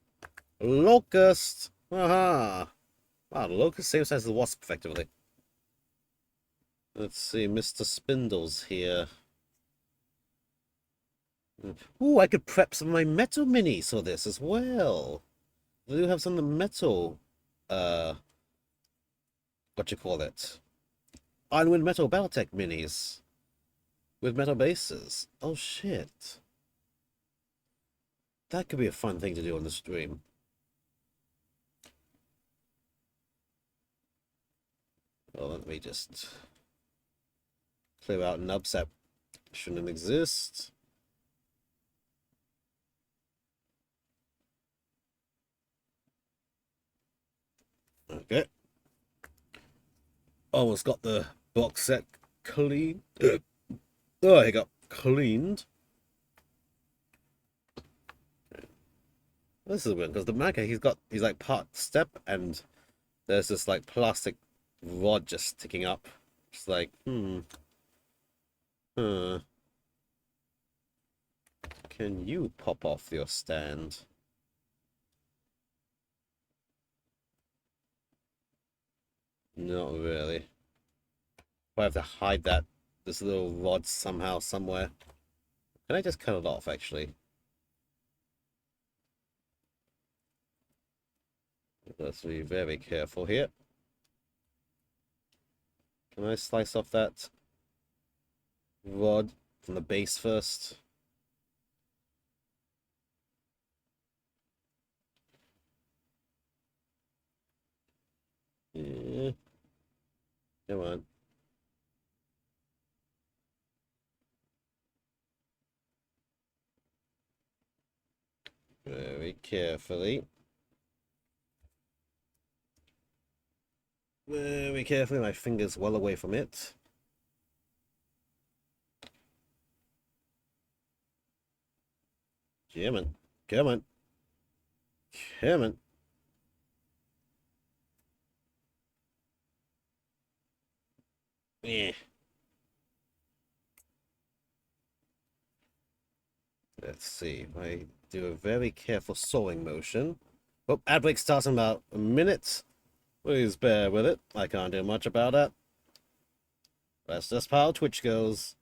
Locust! Aha! Wow, the locust same size as the wasp, effectively. Let's see, Mr. Spindle's here. Ooh, I could prep some of my metal minis for this as well. I do have some of the metal, what you call it? Ironwind Metal Battletech minis. With metal bases. Oh, shit. That could be a fun thing to do on the stream. Well, let me just clear out nubs that shouldn't exist. Okay. Almost got the box set clean. Oh, I got cleaned. This is weird because the Maka he's like part step and there's this like plastic rod just sticking up. It's like, huh. Can you pop off your stand? Not really. I have to hide this little rod somehow, somewhere. Can I just cut it off, actually? Let's be very careful here. Can I slice off that rod from the base first? Yeah. Come on. Very carefully. Very carefully, my finger's well away from it. Come on. Come on. Come on. Yeah. Let's see. I do a very careful sawing motion. Oh, ad break starts in about a minute. Please bear with it. I can't do much about it. That's just how Twitch goes.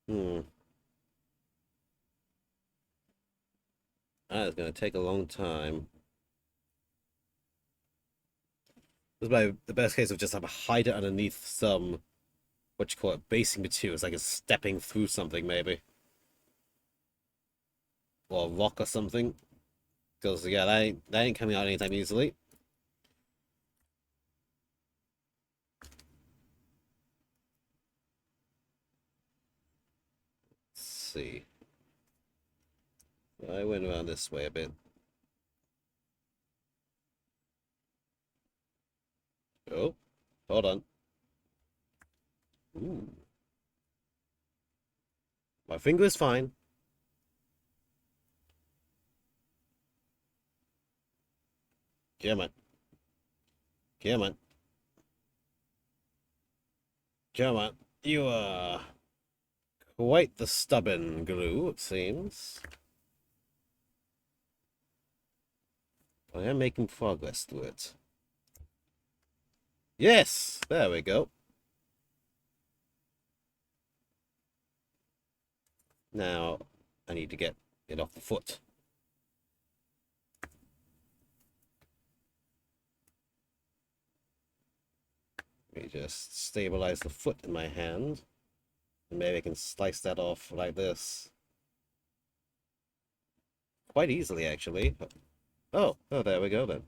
That is going to take a long time. This is the best case of just have to hide it underneath some, what you call it, basing materials, like it's stepping through something maybe. Or a rock or something. Because, yeah, that ain't coming out anytime easily. Let's see. I went around this way a bit. Oh, hold on. Ooh. My finger is fine. Come on. Come on. Come on. You are quite the stubborn glue, it seems. I am making progress through it. Yes! There we go. Now, I need to get it off the foot. Let me just stabilize the foot in my hand. And maybe I can slice that off like this. Quite easily, actually. Oh, there we go then.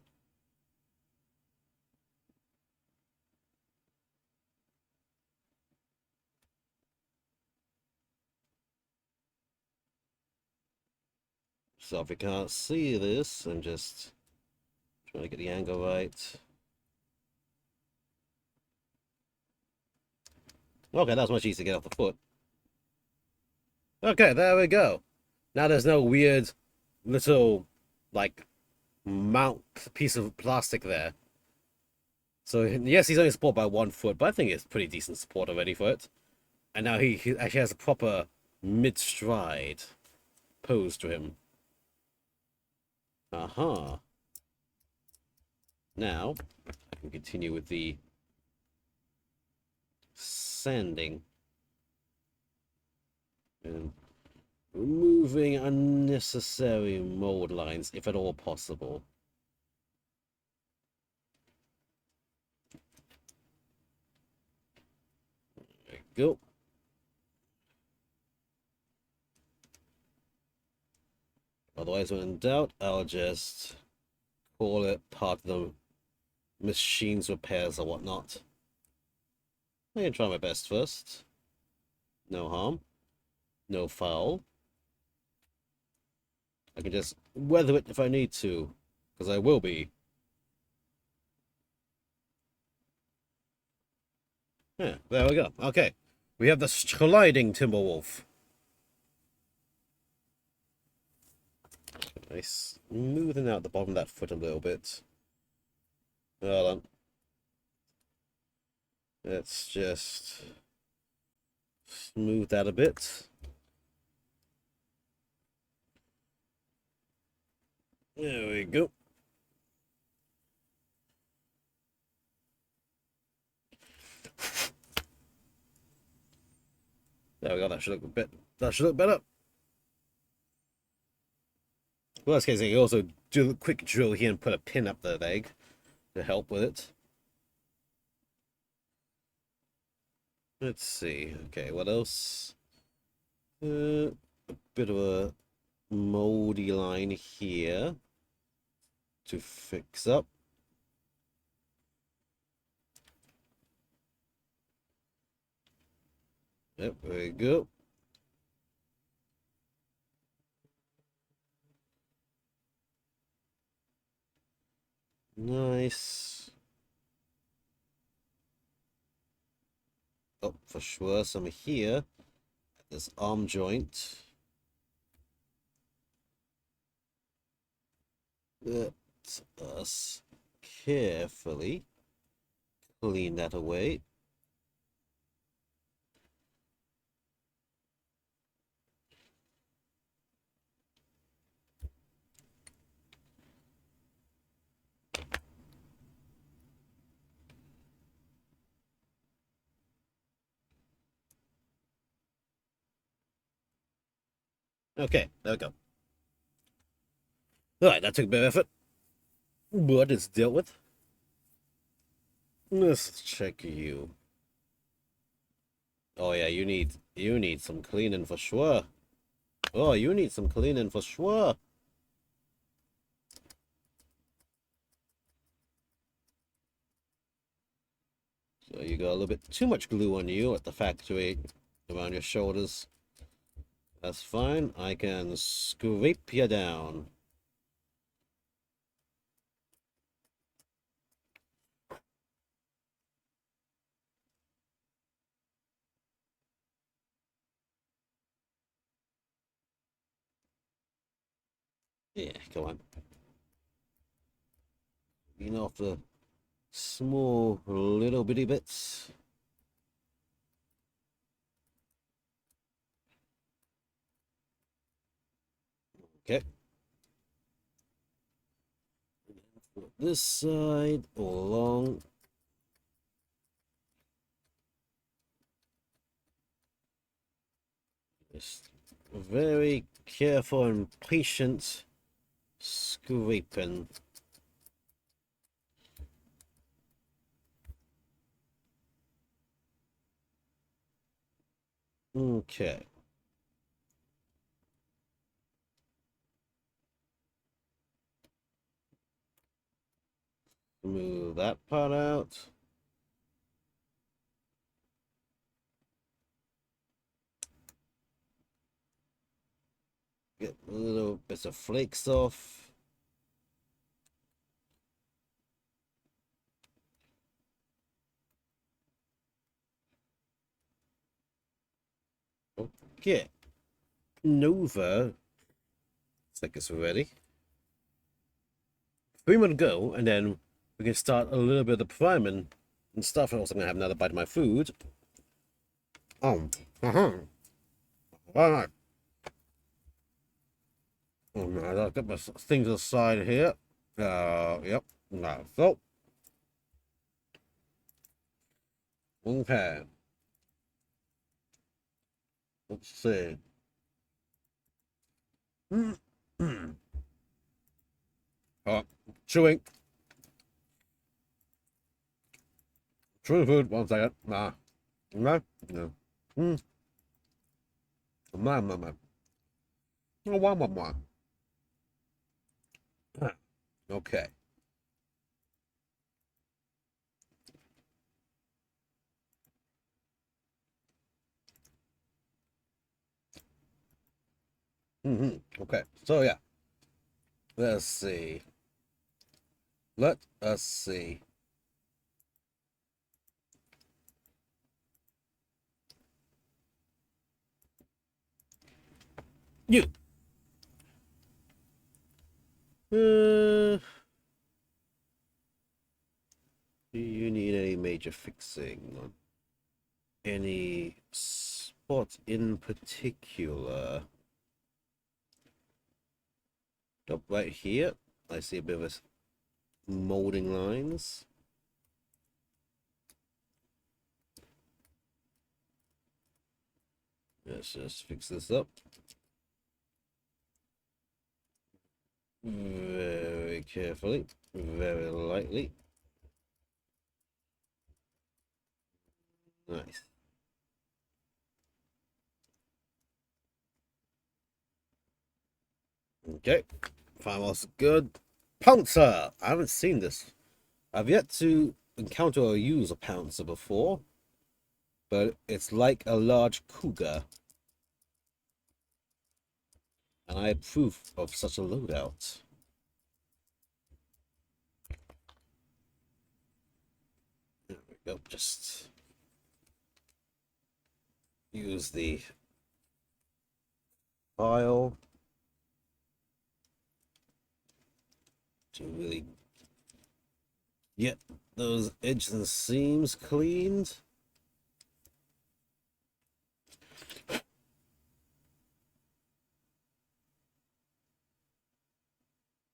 So if you can't see this, I'm just trying to get the angle right. Okay, that's much easier to get off the foot. Okay, there we go. Now there's no weird little, like, mount piece of plastic there. So, yes, he's only supported by 1 foot, but I think it's pretty decent support already for it. And now he actually has a proper mid-stride pose to him. Aha. Now, I can continue with the sanding. And removing unnecessary mold lines, if at all possible. There we go. Otherwise, when in doubt, I'll just call it part of the machine's repairs or whatnot. I can try my best first. No harm. No foul. I can just weather it if I need to, because I will be. Yeah, there we go. Okay. We have the sliding Timberwolf. Nice. Smoothing out the bottom of that foot a little bit. Hold on. Let's just smooth that a bit. There we go. There we go. That should look a bit. That should look better. Worst case, I can also do a quick drill here and put a pin up the leg to help with it. Let's see. Okay, what else? A bit of a moldy line here to fix up. Yep, there we go. Nice. Oh, for sure, some here at this arm joint. Let us carefully clean that away. Okay, there we go. Alright, that took a bit of effort, but it's dealt with. Let's check you. Oh yeah, you need some cleaning for sure. Oh, you need some cleaning for sure. So you got a little bit too much glue on you at the factory around your shoulders. That's fine. I can scrape you down. Yeah, come on. Clean off the small little bitty bits. Okay. this side along. Just very careful and patient scraping. Okay. Move that part out. Get a little bits of flakes off. Okay. Nova. Looks like it's ready. 3 more to go, and then we can start a little bit of the priming and stuff. I'm also gonna have another bite of my food. Alright. Oh no, I'll get my things aside here. Yep. No. So. Okay. Let's see. Oh, chewing. Chewing food. 1 second. Nah. No. No. Hmm. Mama. Oh, one. Okay. Okay. So yeah. Let's see. Let us see. You. Do you need any major fixing on any spot in particular? Up right here, I see a bit of a molding lines. Let's just fix this up. Very carefully, very lightly. Nice. Okay, fireworks good. Pouncer! I haven't seen this. I've yet to encounter or use a pouncer before, but it's like a large cougar. And I approve of such a loadout. There we go, just use the file to really get those edges and seams cleaned.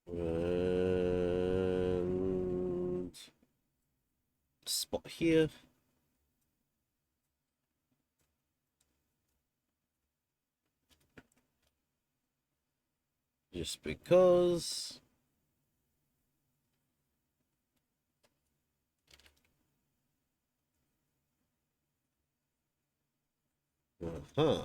And spot here. Just because. Uh-huh.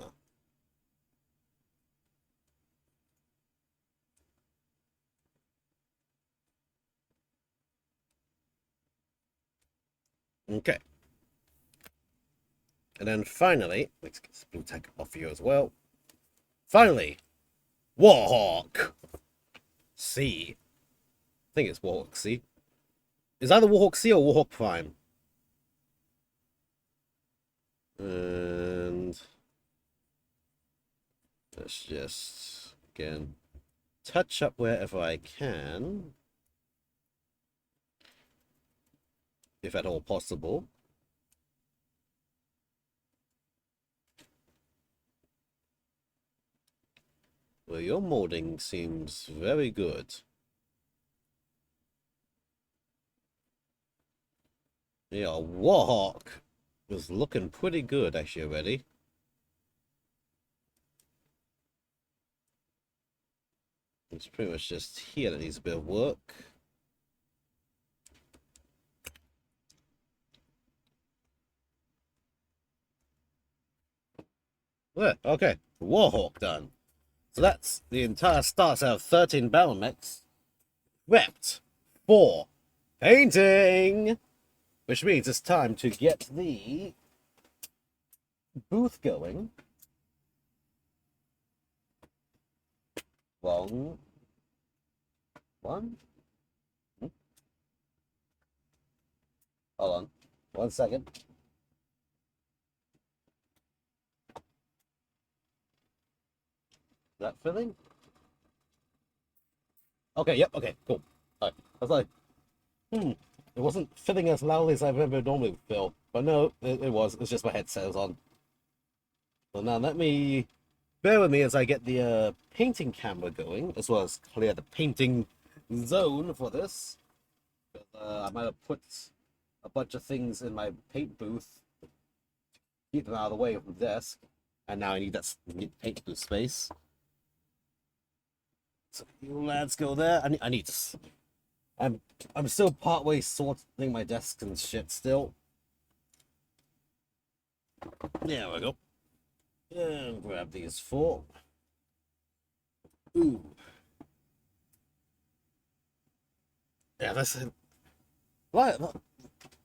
Okay. And then finally, let's get this blue tag off here as well. Finally, Warhawk C. I think it's Warhawk C. Is either Warhawk C or Warhawk Prime. And let's just, again, touch up wherever I can. If at all possible. Well, your molding seems very good. Yeah, Warhawk was looking pretty good actually already. It's pretty much just here that needs a bit of work. Yeah, okay. Warhawk done. So that's the entire start out of 13 battle mechs. Prepped for painting! Which means it's time to get the booth going. Wrong one. Hold on. 1 second. Is that filling? Okay, yep, okay, cool. Alright. I was like, it wasn't filling as loudly as I've ever normally feel. But no, it was. It's just my headset was on. So now let me bear with me as I get the painting camera going, as well as clear the painting zone for this. I might have put a bunch of things in my paint booth, keep them out of the way from the desk, and now I need that paint booth space. So you lads go there. I need to. I'm still partway sorting my desk and shit still. There we go. And grab these 4. Ooh. Yeah, that's it.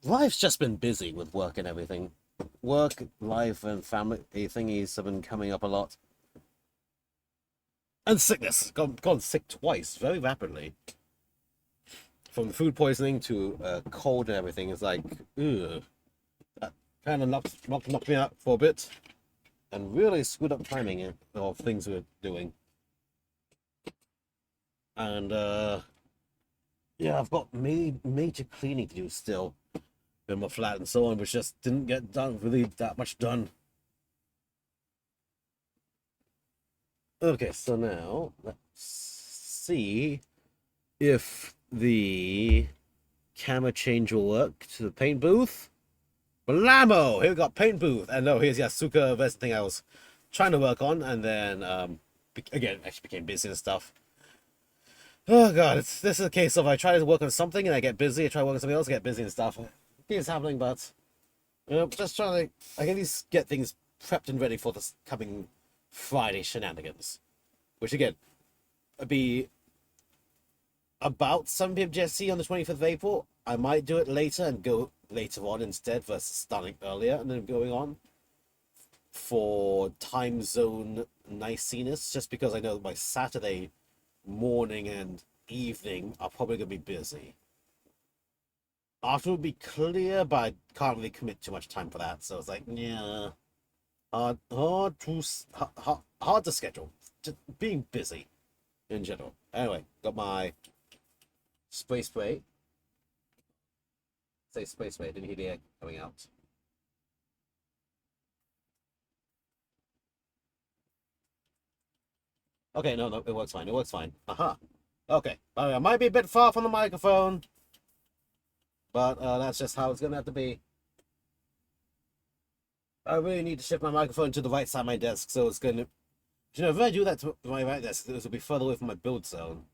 Life's just been busy with work and everything. Work, life, and family thingies have been coming up a lot. And sickness. Gone sick twice, very rapidly. From food poisoning to cold and everything. It's like, ugh. That kind of knocked me out for a bit. And really screwed up timing of things we're doing. And, yeah, I've got major cleaning to do still in my flat and so on, which just didn't get done really that much done. Okay, so now let's see if the camera change will work to the paint booth. Blammo! Here we got paint booth, and no, here's Yasuka. That's the thing I was trying to work on, and then again, actually became busy and stuff. Oh god, this is a case of I try to work on something and I get busy. I try to work on something else, I get busy and stuff. It's happening, but just trying to. I can at least get things prepped and ready for this coming Friday shenanigans, which again, would be about 7 p.m. GST on the 25th of April. I might do it later and go later on instead versus starting earlier and then going on for time zone niceness, just because I know my Saturday morning and evening are probably going to be busy. After would be clear, but I can't really commit too much time for that, so it's like, yeah, hard to schedule. Just being busy in general. Anyway, got my spray. Say spray, didn't hear the air coming out. Okay, no, it works fine. It works fine. Aha. Okay. I might be a bit far from the microphone, but that's just how it's gonna have to be. I really need to shift my microphone to the right side of my desk, so it's gonna. You know, if I do that to my right desk, this will be further away from my build zone.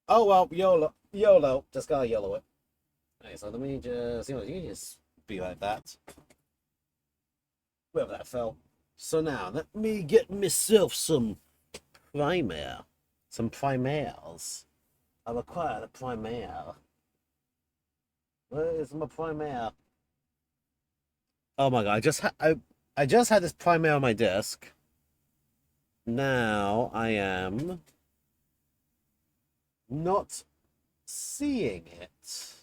Oh well, YOLO. Just gotta YOLO it. Okay, so let me just, you can just be like that. Wherever that fell. So now, let me get myself some primer. Some primers. I require the primer. Where is my primer? Oh my god, I just had this primer on my desk. Now I am not seeing it.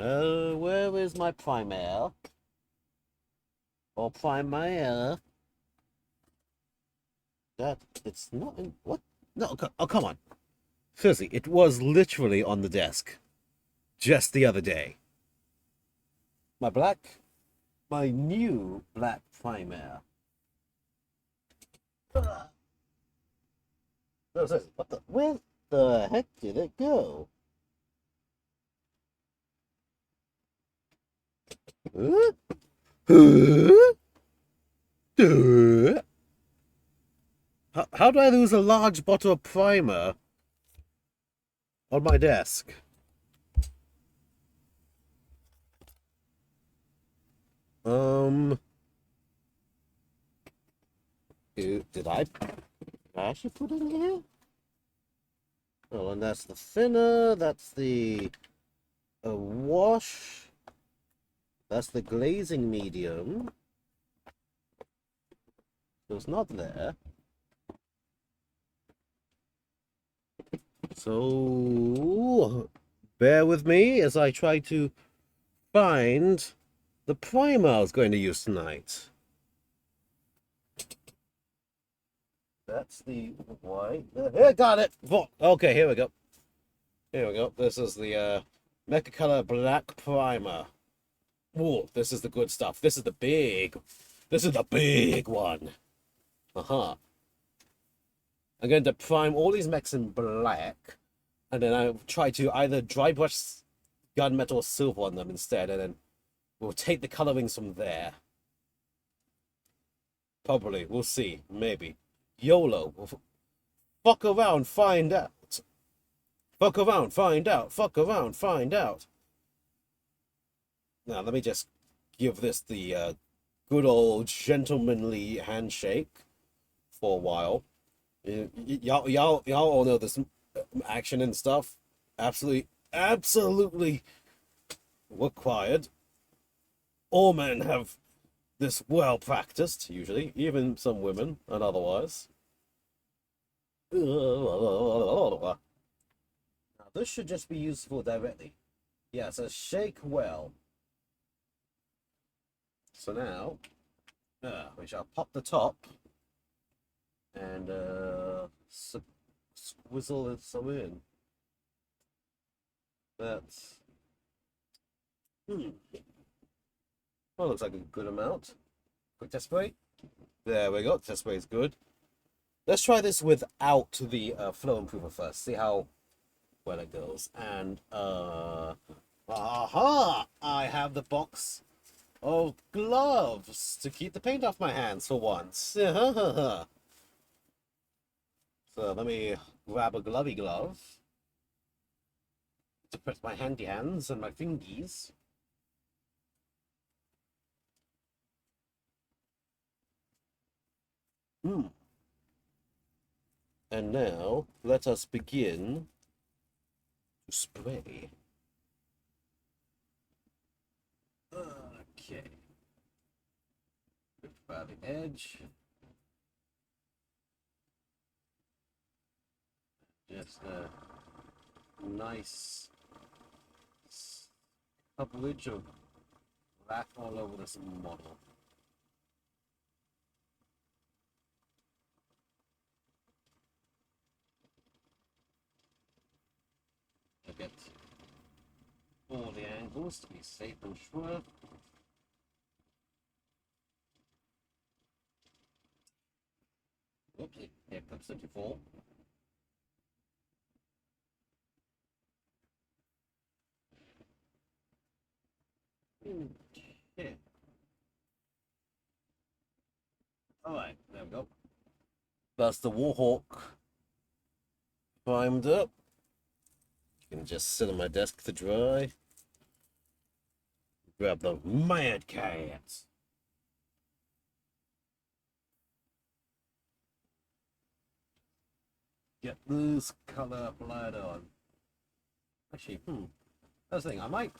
Oh, where is my primer? Or primer? That it's not in what? No, oh come on. Seriously, it was literally on the desk just the other day. My new black primer. No, seriously, where the heck did it go? Huh? Huh? How do I lose a large bottle of primer on my desk? Um, did I actually put it in here? Oh, and that's the thinner, that's the wash, that's the glazing medium. So it's not there. So bear with me as I try to find the primer I was going to use tonight. That's the white. Here, got it. Okay, here we go. Here we go. This is the Mecha Color Black Primer. Whoa, this is the good stuff. This is the big one. Uh-huh. I'm going to prime all these mechs in black, and then I'll try to either dry brush gunmetal or silver on them instead, and then we'll take the colorings from there. Probably. We'll see. Maybe. YOLO. We'll fuck around, find out. Fuck around, find out. Fuck around, find out. Now, let me just give this the good old gentlemanly handshake for a while. Y'all all know this action and stuff. Absolutely required. All men have this well practiced, usually, even some women and otherwise. Now, this should just be useful directly. Yeah, so shake well. So now, we shall pop the top and squizzle it some in. That's well, looks like a good amount. Quick test spray. There we go. Test spray is good. Let's try this without the flow improver first. See how well it goes. And aha! I have the box of gloves to keep the paint off my hands for once. So let me grab a glovey glove to protect my handy hands and my fingies. And now let us begin to spray. Okay. By the edge. Just a nice coverage of black all over this model. To get all the angles to be safe and sure. Oops, here comes 34. Okay. Alright, there we go. That's the Warhawk primed up. You can just sit on my desk to dry. Grab the Mad Cat. Get this color applied on. Actually, that's the thing. I might.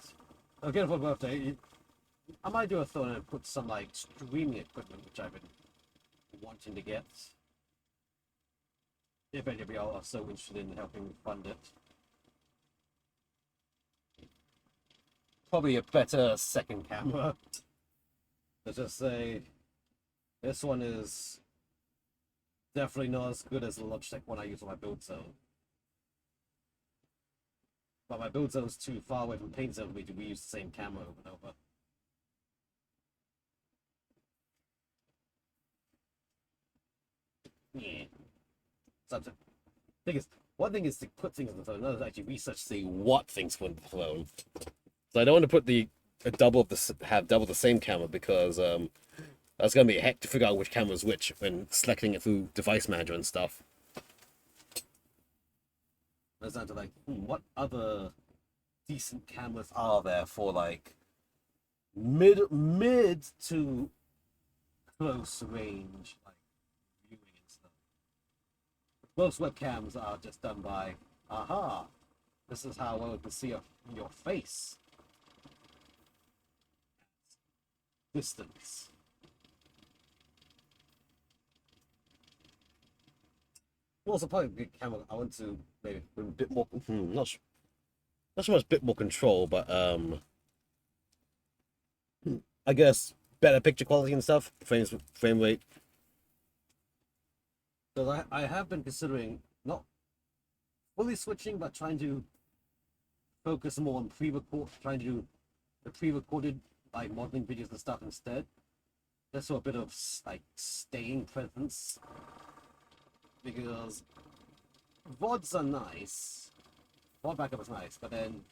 Again, for birthday, I might do a thought and put some like streaming equipment, which I've been wanting to get. If any of y'all are so interested in helping fund it. Probably a better second camera. Let's just say this one is definitely not as good as the Logitech one I use on my build zone. But my build zone's too far away from paint zone for me to reuse the same camera over and over. Yeah. So one thing is to put things on the phone, another is actually research to see what things put on the phone. So I don't want to put the have double the same camera because that's gonna be a heck to figure out which camera is which when selecting it through device manager and stuff. There's down to like, what other decent cameras are there for like mid to close range like viewing and stuff. Most webcams are just done by, aha, this is how well we can see your face. Distance. Also, probably a good camera. I want to maybe bring a bit more, not so much bit more control, but I guess better picture quality and stuff, frame rate. Because I have been considering not fully switching, but trying to focus more on trying to do the pre-recorded like modeling videos and stuff instead. Just for a bit of like staying presence. Because VODs are nice. VOD backup is nice, but then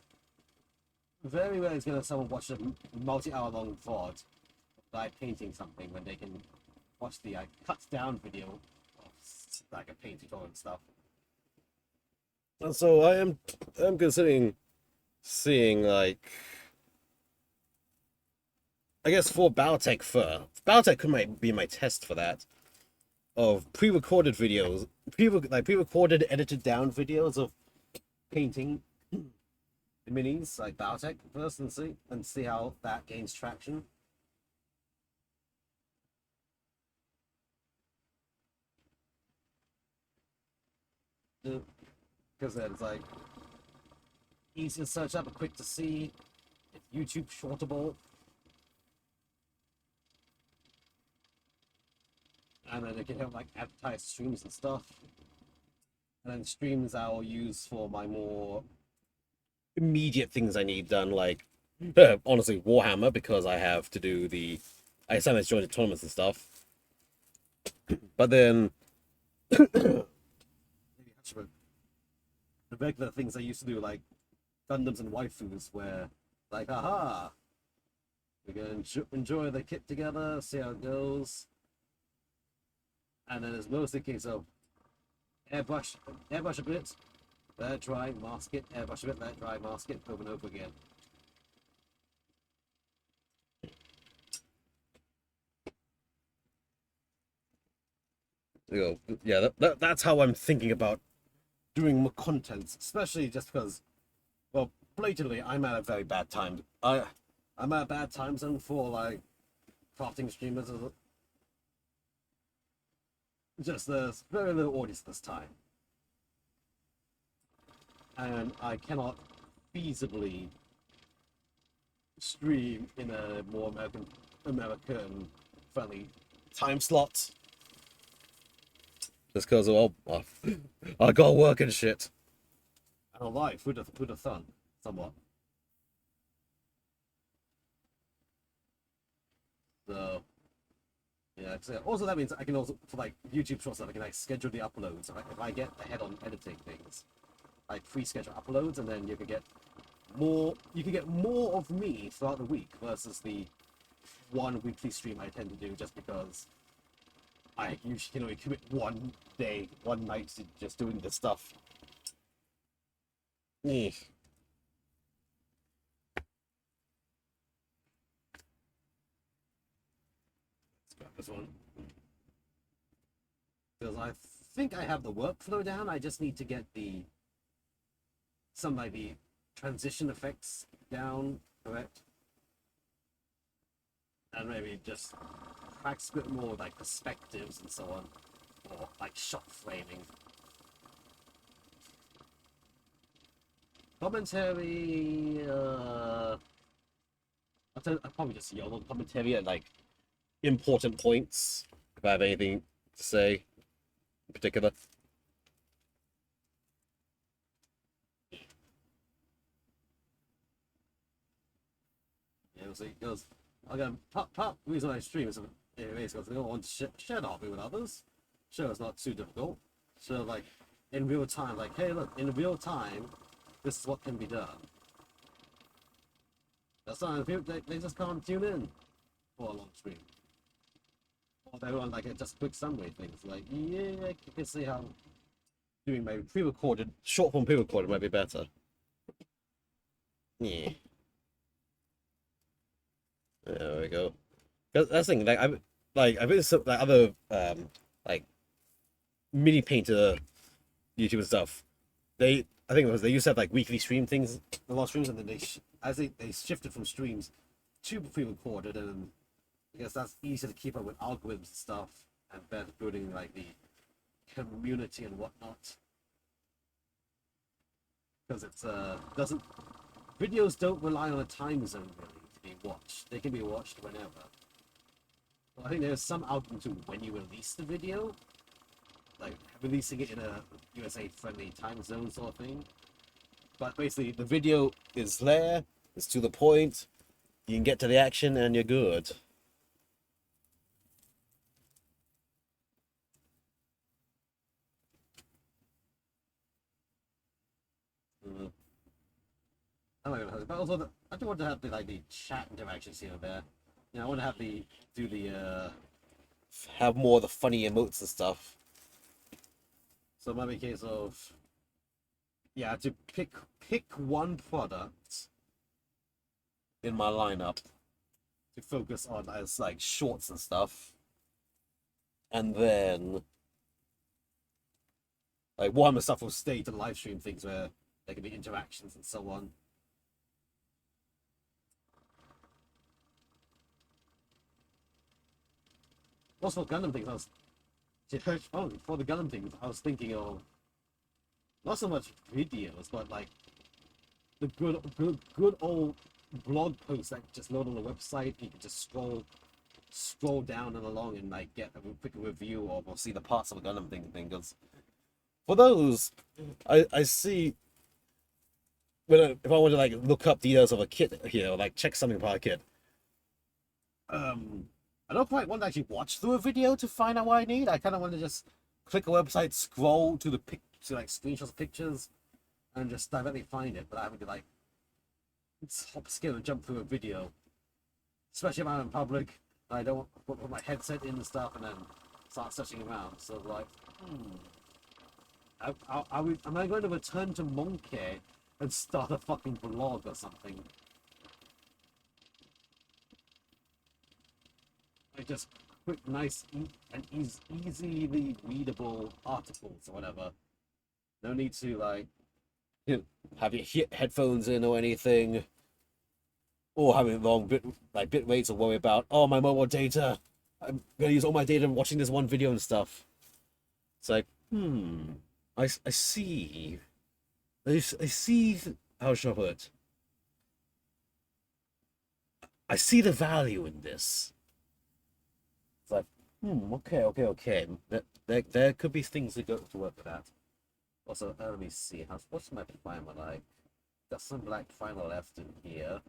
very rarely is gonna someone watch a multi-hour long VOD by painting something when they can watch the cut down video of like a paint tutorial and stuff. And so I'm considering seeing like, I guess for Battletech Battletech might be my test for that. Of pre-recorded videos, pre-recorded, edited down videos of painting the minis like Battletech first, and see how that gains traction. Because then it's like easy to search up and quick to see. It's YouTube shortable. And then it can help like advertise streams and stuff. And then streams I'll use for my more immediate things I need done, like honestly Warhammer, because I have to do I sometimes join the tournaments and stuff. But then the regular things I used to do, like Gundams and waifus, where like, aha, we're gonna enjoy the kit together, see how it goes. And then it's mostly a case of airbrush a bit, let it dry, mask it, airbrush a bit, let it dry, mask it, over and over again. Yeah, that's how I'm thinking about doing more content, especially just because, well, blatantly, I'm at a very bad time. I'm at a bad time zone for like crafting streamers. Just there's very little audience this time, and I cannot feasibly stream in a more American friendly time slot. Just because I got work and shit. And a life would have fun somewhat. So yeah, also that means I can also, for like YouTube short stuff, I can like schedule the uploads. If I get ahead on editing things, like pre-schedule uploads, and then you can get more of me throughout the week versus the one weekly stream I tend to do, just because I usually can only commit one day, one night to just doing this stuff. Eh. Let's grab this one. Because I think I have the workflow down. I just need to get some like the transition effects down correct, and maybe just practice a bit more like perspectives and so on, or like shot framing. Commentary. I'll probably just YOLO commentary at like important points if I have anything to say in particular. Yeah, we'll see. Because again, part reason I stream is because I don't want to share the hobby with others. Sure, it's not too difficult. So like in real time, like, hey, look, in real time, this is what can be done. That's not people. They just can't tune in for a long stream. Or they want like a just quick summary things. Like yeah, you can see how doing maybe pre-recorded, short form pre-recorded might be better. Yeah. There we go. That's the thing. I've been some like other like mini painter YouTube and stuff. I think it was they used to have like weekly stream things, the last streams, and then they shifted from streams to pre-recorded, and I guess that's easier to keep up with algorithms and stuff, and better building like the community and whatnot. Because it's doesn't videos don't rely on a time zone really to be watched. They can be watched whenever. Well, I think there's some algorithm to when you release the video, like releasing it in a USA friendly time zone sort of thing. But basically, the video is there, it's to the point, you can get to the action, and you're good. I don't know, but also I do want to have the chat interactions here and there. You know, I want to have have more of the funny emotes and stuff. So it might be a case of to pick one product in my lineup to focus on as like shorts and stuff, and then like Warhammer stuff will stay to live stream things where there can be interactions and so on. Also, Gundam things, for the Gundam things, I was thinking of not so much videos, but like the good old blog posts that just load on the website. You can just scroll down and along and like get a quick review or see the parts of a Gundam thing. Because for those, I see if I want to like look up details of a kit here or like check something about a kit. I don't quite want to actually watch through a video to find out what I need. I kind of want to just click a website, scroll to like screenshots of pictures, and just directly find it. But I having to like hop, skip, and jump through a video. Especially if I'm in public, I don't want to put my headset in and stuff, and then start searching around. So like, am I going to return to Monkey and start a fucking blog or something? Like just quick, nice, and easily readable articles or whatever. No need to like have your headphones in or anything, or having long bit rates or worry about my mobile data. I'm gonna use all my data watching this one video and stuff. It's like I see. I see. How should I put it? I see the value in this. It's like, okay. There could be things to work with that. Also, let me see. What's my primer like? Got some black primer left in here.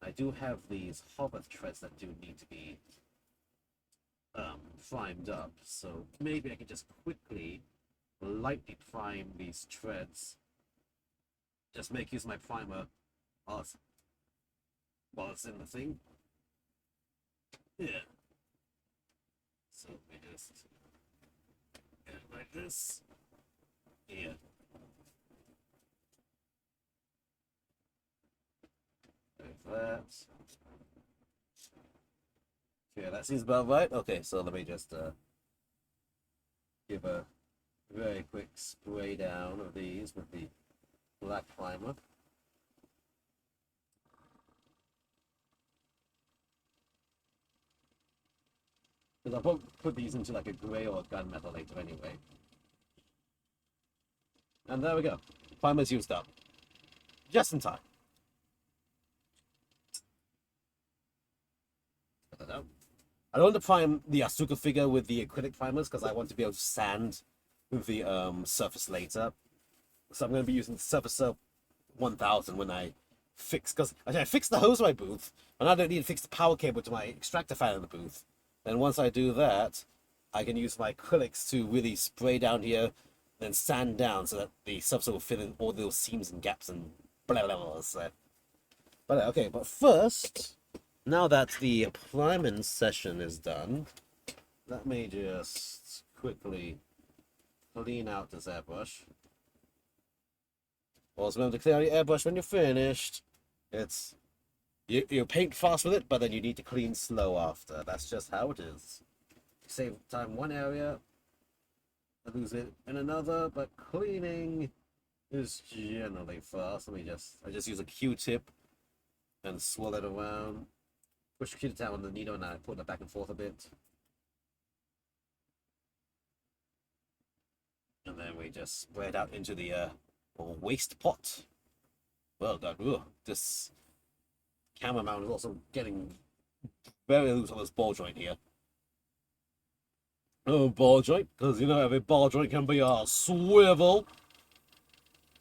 I do have these Hobbit threads that do need to be primed up, so maybe I can just quickly, lightly prime these threads. Just make use of my primer while it's in the thing. Yeah. So we just get it like this. Yeah. Like that. Okay, that seems about right. Okay, so let me just give a very quick spray down of these with the black primer. Because I'll put these into like a gray or a gunmetal later anyway. And there we go. Primer's used up. Just in time. I don't want to prime the Asuka figure with the acrylic primers because I want to be able to sand with the surface later. So I'm going to be using the Surfacer 1000 when I fix, because I fixed the hose in my booth, and I don't need to fix the power cable to my extractor fan in the booth. And once I do that, I can use my acrylics to really spray down here, then sand down so that the Surfacer will fill in all those seams and gaps and blah blah blah. So But okay, but first, now that the priming session is done, let me just quickly clean out this airbrush. Also, remember to clear out your airbrush when you're finished. It's you paint fast with it, but then you need to clean slow after. That's just how it is. You save time in one area, and lose it in another, but cleaning is generally fast. I just use a Q-tip and swirl it around. Push the Q-tip down on the needle and I put it back and forth a bit. And then we just spray it out into the waste pot. Well done. Ugh, this camera mount is also getting very loose on this ball joint here. Oh, ball joint, because you know every ball joint can be a swivel.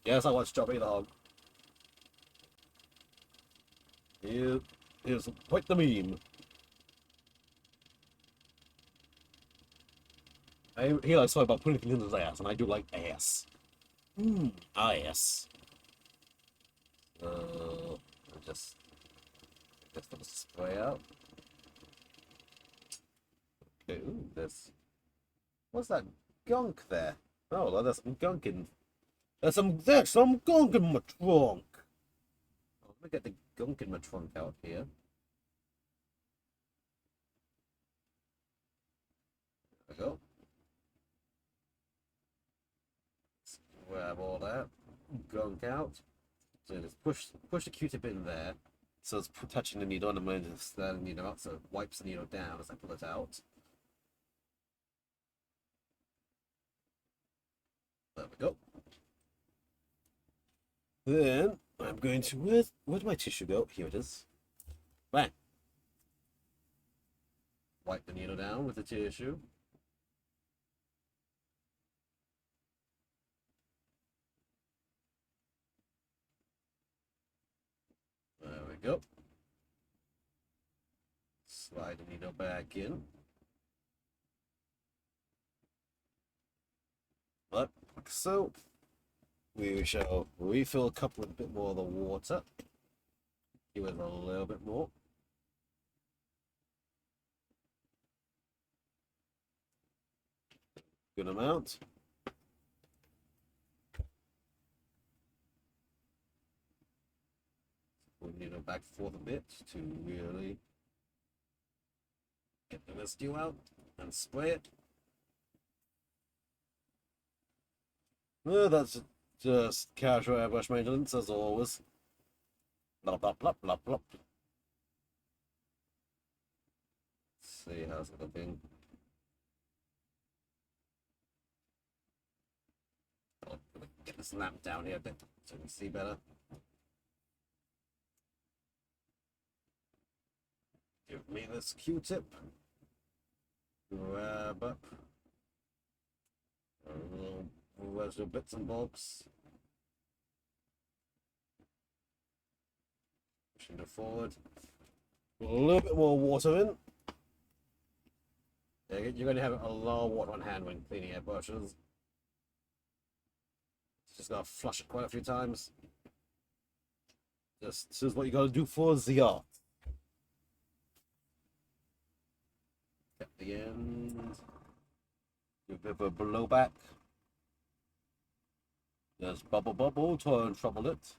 Yes, I watched Johnny the Hog. Here's quite the meme. He likes talking about putting things in his ass, and I do like ass. Ass. Just let us spray out. Okay, ooh, what's that gunk there? Oh, well, there's some gunk in. There's some gunk in my trunk. Oh, let me get the gunk in my trunk out here. There we go. Let's grab all that gunk out. So just push the Q-tip in there, so it's touching the needle, and I'm going to slide the needle out, so it wipes the needle down as I pull it out. There we go. Then I'm going to where'd my tissue go? Here it is. Bang. Wipe the needle down with the tissue. There we go. Slide the needle back in. Like so. We shall refill a cup with a bit more of the water. Give it a little bit more. Good amount. Put the needle back and forth a bit to really get the residue out and spray it. Well, that's just casual airbrush maintenance as always. Blah blah blah blah blah. Let's see how's it looking. I'll get this lamp down here a bit so we can see better. Give me this Q-tip. Grab up a little residual bits and bobs. Pushing it forward. A little bit more water in. You're going to have a lot of water on hand when cleaning airbrushes. Just gotta flush it quite a few times. This is what you gotta do for the art. At the end, do a bit of a blowback. There's bubble, try and trouble it.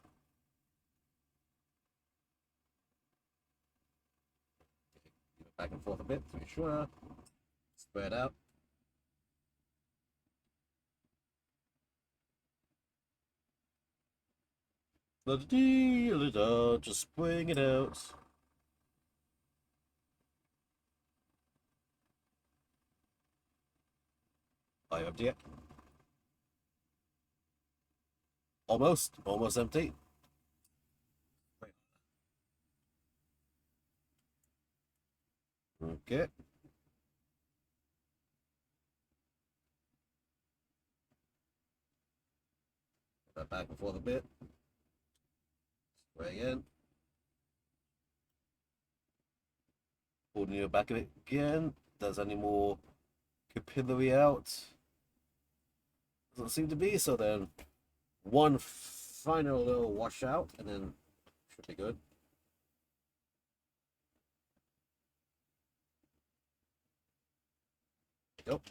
Back and forth a bit to be sure. Spread out. Just spraying it out. I empty it. Almost empty. Okay. Put that back before the bit. Spray again. Pull the back of it again. Does any more capillary out? Doesn't seem to be, so then one final little washout and then should be good. Yep.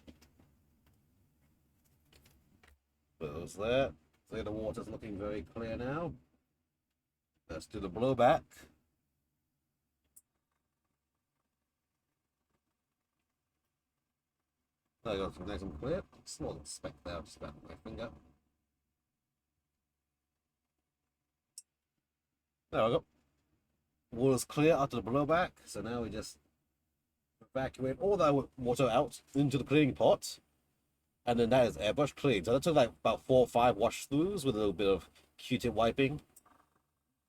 Those there. See, the water's looking very clear now. Let's do the blowback. There goes some nice and clear. Small speck there, just about my finger. There we go. Water's clear after the blowback, so now we just evacuate all that water out into the cleaning pot, and then that is airbrush clean. So that took like about 4 or 5 wash throughs with a little bit of Q-tip wiping.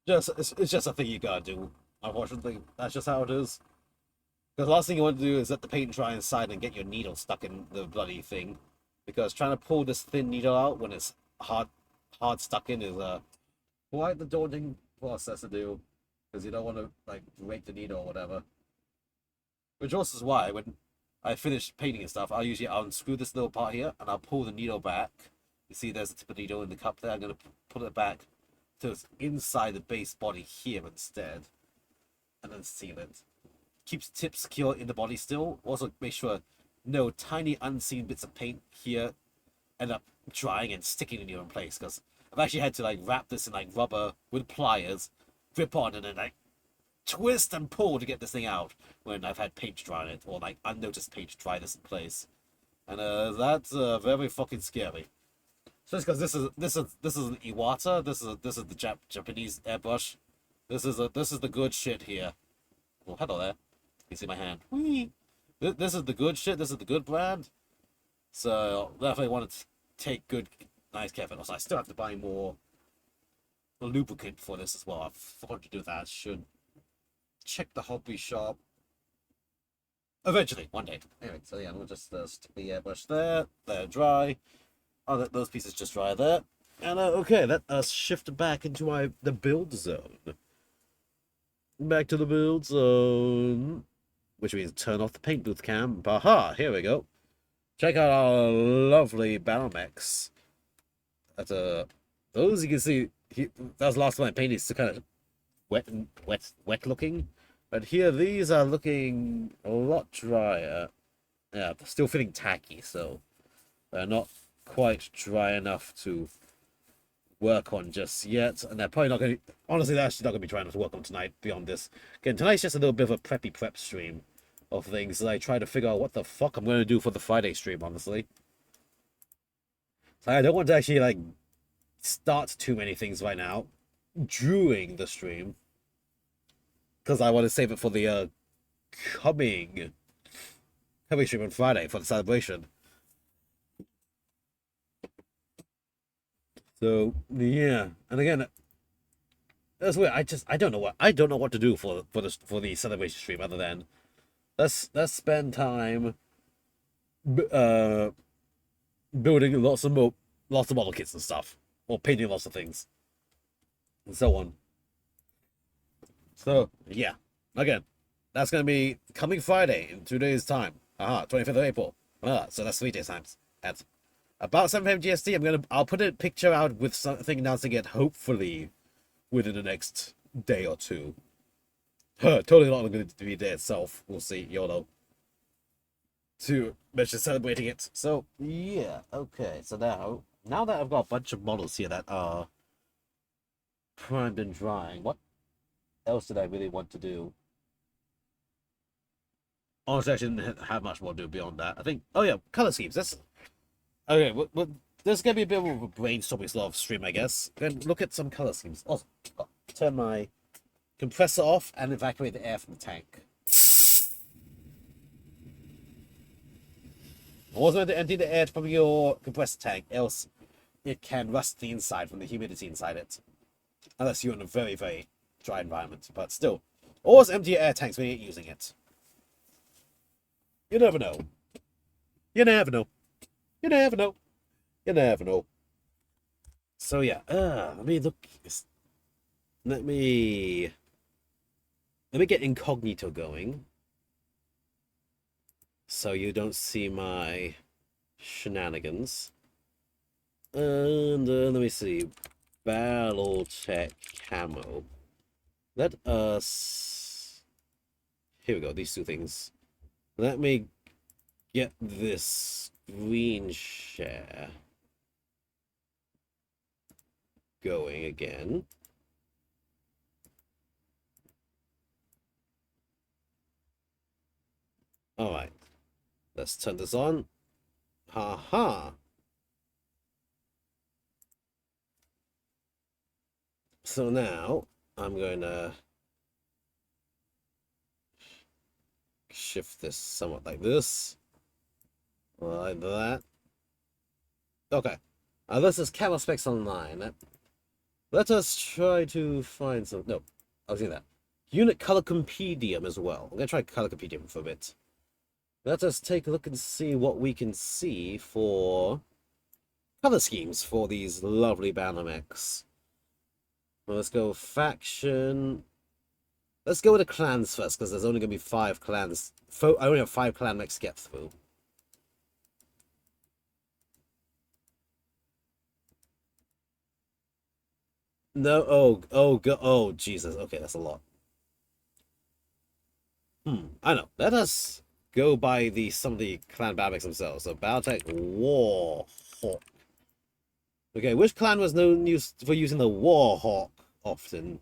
It's just a thing you gotta do. Unfortunately, that's just how it is. Because the last thing you want to do is let the paint dry inside and get your needle stuck in the bloody thing. Because trying to pull this thin needle out when it's hard stuck in is quite the daunting process to do. Because you don't want to like break the needle or whatever. Which also is why when I finish painting and stuff, I'll usually unscrew this little part here and I'll pull the needle back. You see there's a tip of the needle in the cup there. I'm going to put it back to inside the base body here instead. And then seal it. Keeps tip secure in the body still. Also make sure no tiny unseen bits of paint here end up drying and sticking in your place. Because I've actually had to like wrap this in like rubber with pliers, grip on, and then like twist and pull to get this thing out when I've had paint dry on it, or like unnoticed paint dry this in place, and that's very fucking scary. Just because this is an Iwata, this is the Japanese airbrush, this is the good shit here. Oh, hello there. You see my hand? Whee! This is the good shit. This is the good brand. So definitely want to take good, nice care of it. Also, I still have to buy more lubricant for this as well. I forgot to do that. Should check the hobby shop eventually one day. Anyway, so yeah, we'll just stick the airbrush there. They're dry. I'll let those pieces just dry there. And okay, let us shift back into the build zone. Back to the build zone, which means turn off the paint booth cam. Aha, here we go. Check out our lovely Battlemechs. Those you can see. That was the last time I painted. It's kind of wet looking. But here, these are looking a lot drier. Yeah, they're still feeling tacky, so they're not quite dry enough to work on just yet. And they're probably not going to... Honestly, they're actually not going to be trying to work on tonight beyond this. Again, tonight's just a little bit of a preppy prep stream of things as I try to figure out what the fuck I'm going to do for the Friday stream, honestly. So I don't want to actually, like, start too many things right now during the stream. Because I want to save it for the coming stream on Friday for the celebration. So yeah, and again, that's weird. I don't know what to do for the celebration stream other than let's spend time building lots of model kits and stuff, or painting lots of things, and so on. So yeah, again, that's gonna be coming Friday in 2 days' time. 25th of April. So that's 3 days times at about 7 p.m. GST. I'll put a picture out with something announcing it hopefully within the next day or two. Totally not going to be the day itself. We'll see, YOLO. To mention celebrating it. So yeah, okay. So now that I've got a bunch of models here that are primed and drying, what else did I really want to do? Honestly, I didn't have much more to do beyond that. I think, oh yeah, color schemes. That's okay. Well, there's gonna be a bit of a brainstorming sort of stream, I guess. Then look at some color schemes. Also, turn my compressor off and evacuate the air from the tank. I wasn't going to empty the air from your compressor tank, else it can rust the inside from the humidity inside it. Unless you're in a very, very dry environment. But still, always empty your air tanks when you're using it. You never know. You never know. You never know. You never know. So yeah, let me look. Let me get incognito going, so you don't see my shenanigans. And let me see, Battletech camo. Let us. Here we go. These two things. Let me get this screen share going again. All right, let's turn this on. Ha ha. So now I'm going to shift this somewhat like this, like that. Okay, this is Camera Specs Online. Let us try to find some. No, I was doing that. Unit Color Compedium as well. I'm gonna try Color Compedium for a bit. Let us take a look and see what we can see for color schemes for these lovely banner mechs. Well, let's go faction. Let's go with the clans first, because there's only going to be 5 clans. I only have 5 clan mechs to get through. No, oh, Jesus. Okay, that's a lot. I know. Let us go by some of the clan banner mechs themselves. So, Battletech Warhawk. Okay, which clan was known for using the Warhawk often?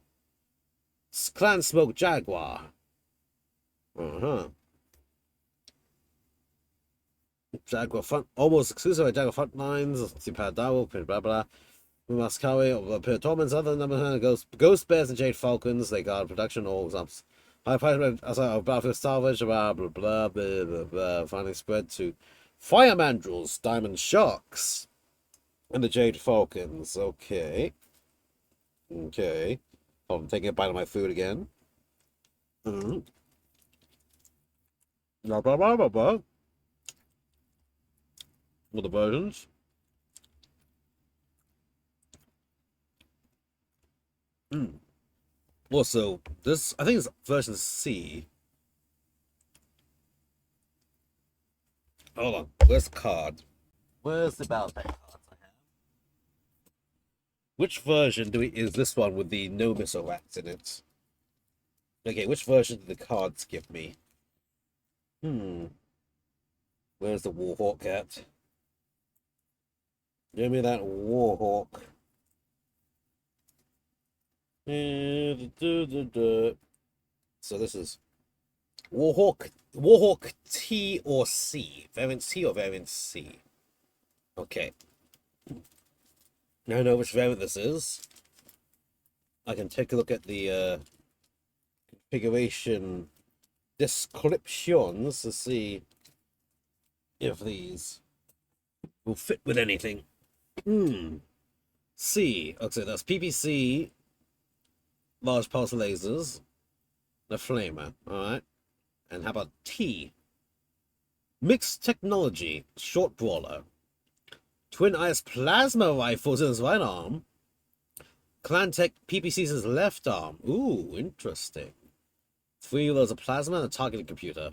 Clan Smoke Jaguar. Jaguar front, almost exclusive at Jaguar front lines. Super Dawo, blah blah. We must carry Torments, other number Ghost Bears and Jade Falcons. They guard production all examples. High price as a Battlefield salvage, blah blah blah blah blah blah. Finally spread to Fire Mandrills, Diamond Sharks, and the Jade Falcons. Okay. Okay. I'm taking a bite of my food again. Blah blah blah blah blah. All the versions. Also, this I think it's version C. Hold on, where's the card? Where's the Battletech cards I have? Which version is this one with the no missile racks in it? Okay, which version did the cards give me? Where's the Warhawk at? Give me that Warhawk. So this is Warhawk T or C. Variant T or Variant C. Okay. Now I know which variant this is. I can take a look at the configuration descriptions to see if these will fit with anything. C. Okay, that's PPC, large pulse lasers, the flamer. Alright. And how about T? Mixed technology, short brawler. Twin Ice plasma rifles in his right arm. Clantech PPC's his left arm. Ooh, interesting. 3 layers of plasma and a targeting computer.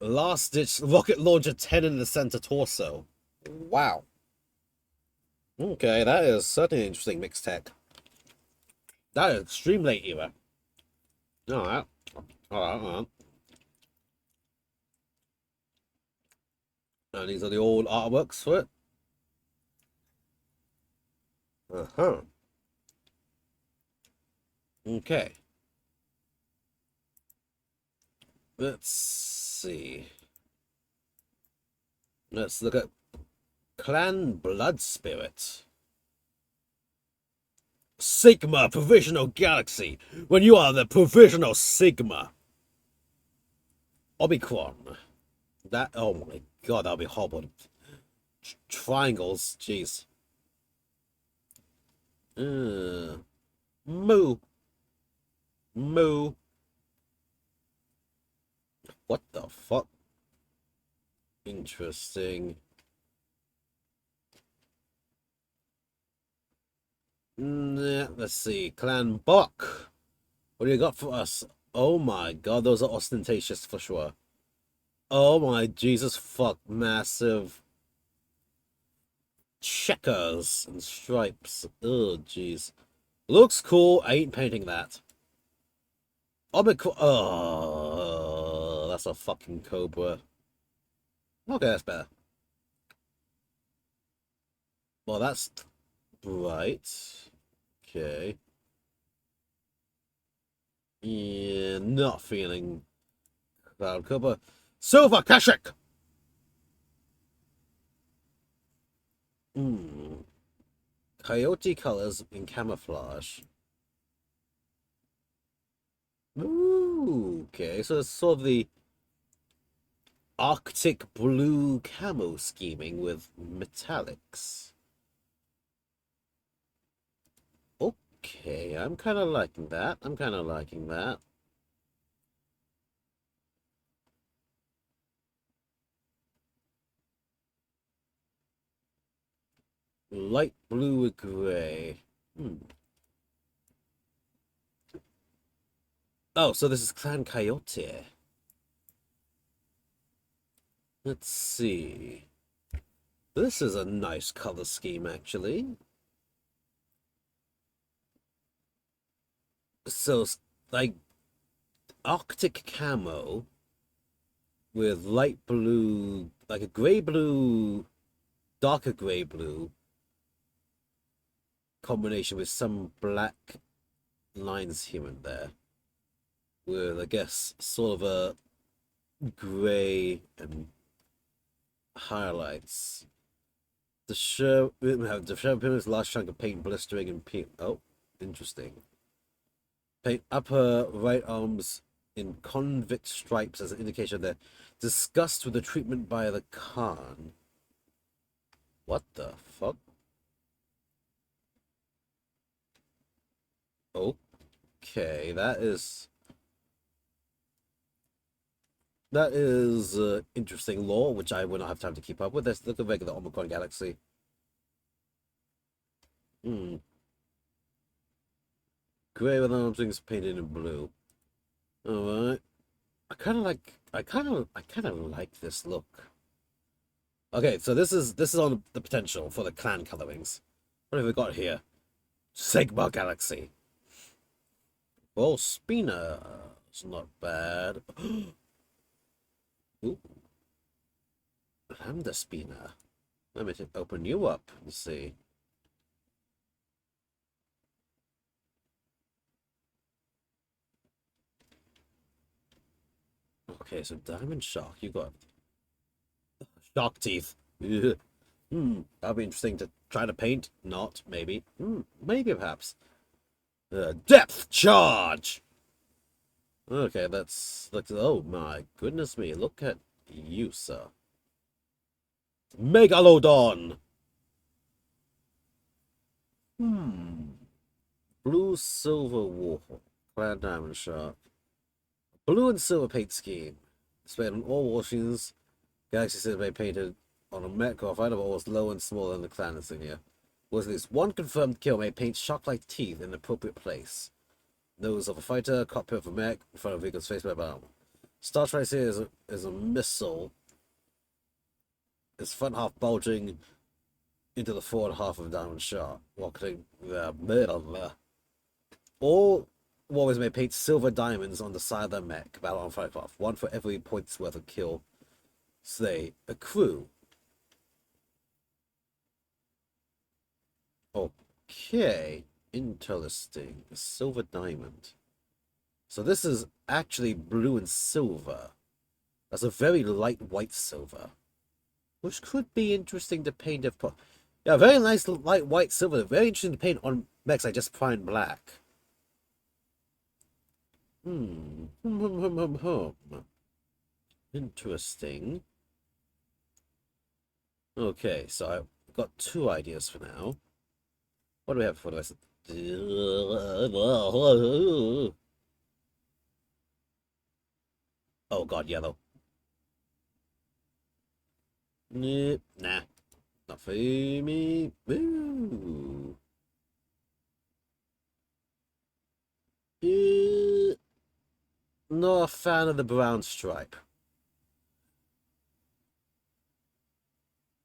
Last ditch rocket launcher 10 in the center torso. Wow. Okay, that is certainly interesting mixed tech. That is extreme late era. Alright. Alright. And these are the old artworks for it. Okay. Let's see. Let's look at Clan Blood Spirit. Sigma Provisional Galaxy. When you are the Provisional Sigma. Omicron. That, oh my god, that'll be horrible. Triangles, jeez. Moo. What the fuck? Interesting. Let's see. Clan Buck. What do you got for us? Oh my god, those are ostentatious for sure. Oh my Jesus fuck. Massive checkers and stripes. Oh jeez. Looks cool. I ain't painting that. Omicron. Oh, that's a fucking cobra. Okay, that's better. Well, that's right. Okay. Yeah, not feeling Cloud Cobra. Silver Kashik! Hmm. Coyote colors in camouflage. Ooh, okay, so it's sort of the Arctic blue camo scheming with metallics. Okay, I'm kind of liking that. I'm kind of liking that. Light blue with gray. Hmm. Oh, so this is Clan Coyote. Let's see. This is a nice color scheme, actually. So, like, Arctic camo with light blue, like a gray blue, darker gray blue combination with some black lines here and there. With, I guess, sort of a gray and highlights. The shirt, the shirt is large chunk of paint blistering and pink. Oh, interesting. Paint upper right arms in convict stripes as an indication of their disgust with the treatment by the Khan. What the fuck? Okay, that is interesting lore, which I will not have time to keep up with. Let's look at regular Omicron Galaxy. Hmm. Gray with arms wings painted in blue. Alright. I kind of like this look. Okay, so this is on the potential for the clan colorings. What have we got here? Sigma Galaxy. Well, Spina is not bad. Ooh, Lambda Spina. Let me open you up and see. Okay, so Diamond Shark, you got shark teeth. Ugh. That'll be interesting to try to paint. Not, maybe. Maybe perhaps. Depth charge! Okay, that's oh my goodness me, look at you, sir. Megalodon! Blue silver warhol. Clan diamond shark. Blue and silver paint scheme. Displayed on all washings. Galaxy Cinema painted on a mech or fighter was low and smaller than the clan insignia. Was at least one confirmed kill may paint shark-like teeth in the appropriate place. Nose of a fighter, cockpit of a mech, in front of a vehicle's face by bomb. Star Trace here is a missile. Its front half bulging into the forward half of a diamond shark. Rocketing the middle. All warriors may paint silver diamonds on the side of their mech. Battle on Firecraft. One for every point's worth of kill. Slay. Accrue. Okay. Interesting. A silver diamond. So this is actually blue and silver. That's a very light white silver. Which could be interesting to paint if... Yeah, very nice light white silver. Very interesting to paint on mechs like just fine black. Interesting. Okay, so I've got two ideas for now. What do we have for the rest? Oh god, yellow. Nah, not for me. Ooh. Not a fan of the brown stripe.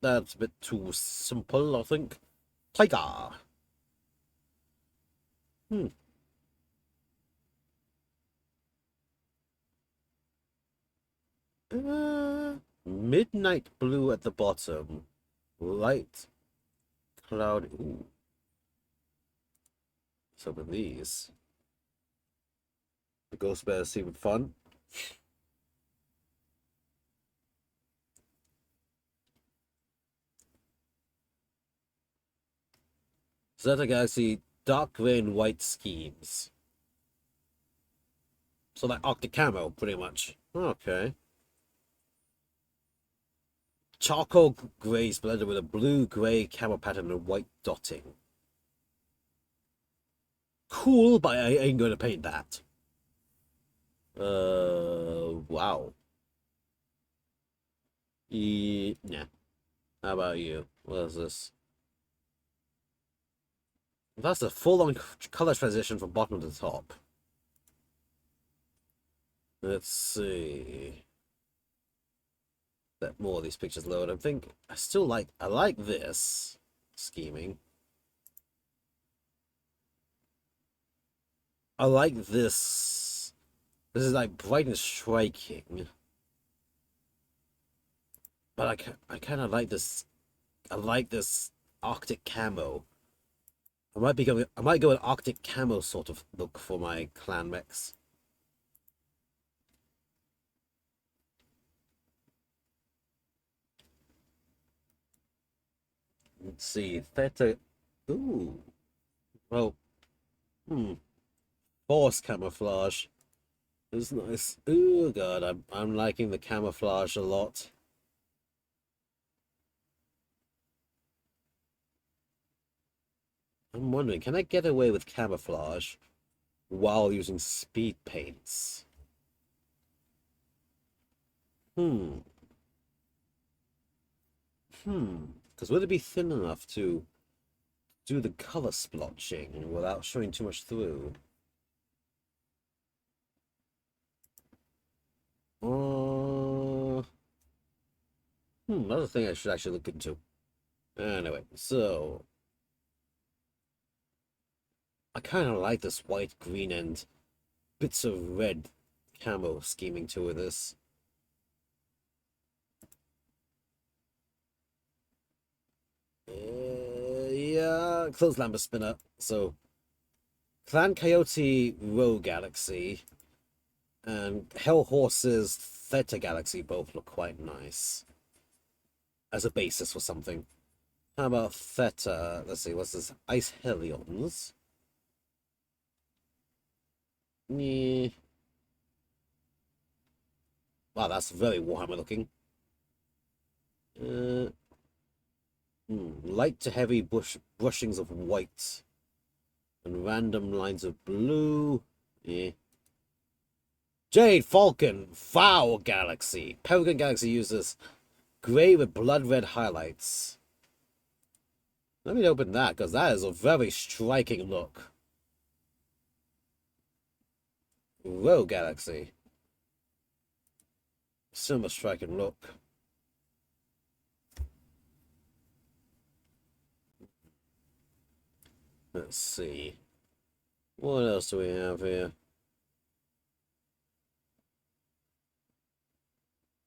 That's a bit too simple, I think. Tiger. Hmm. Midnight blue at the bottom. Light cloud. Ooh. Some of these. The ghost bears seem fun. Zeta Galaxy dark gray and white schemes. So like Arctic camo, pretty much. Okay. Charcoal grays blended with a blue-gray camo pattern and white dotting. Cool, but I ain't going to paint that. Wow. Nah. How about you? What is this? That's a full-on color transition from bottom to top. Let's see. Let more of these pictures load. I like this scheming. I like this. This is like bright and striking. But I kind of like this. I like this Arctic camo. I might go an Arctic camo sort of look for my clan mechs. Let's see. Theta. Ooh. Well. Force camouflage. It's nice. Ooh, God, I'm liking the camouflage a lot. I'm wondering, can I get away with camouflage while using speed paints? Because would it be thin enough to do the color splotching without showing too much through? Another thing I should actually look into. Anyway, so I kind of like this white, green, and bits of red camo scheming to this. Yeah, close Lambda Spinner. So, Clan Coyote Row Galaxy and Hell Horse's Theta Galaxy both look quite nice as a basis for something. How about Theta? Let's see, what's this? Ice Helions. Yeah. Wow, that's very Warhammer looking. Light to heavy brushings of white and random lines of blue. Yeah. Jade Falcon Vow Galaxy. Peregrine Galaxy uses gray with blood red highlights. Let me open that because that is a very striking look. Row Galaxy. Similar striking look. Let's see. What else do we have here?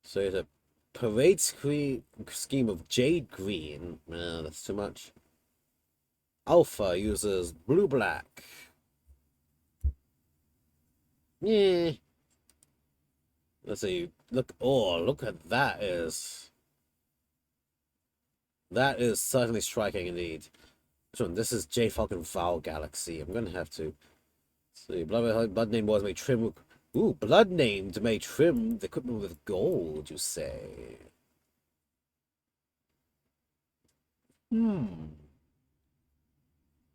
So it's a parade scheme of jade green. That's too much. Alpha uses blue-black. Yeah. Let's see. Look at that is certainly striking indeed. Which one? This is J Falcon Vow Galaxy. I'm gonna have to see. Blood name was made trim. Ooh, blood named may trim the equipment with gold, you say?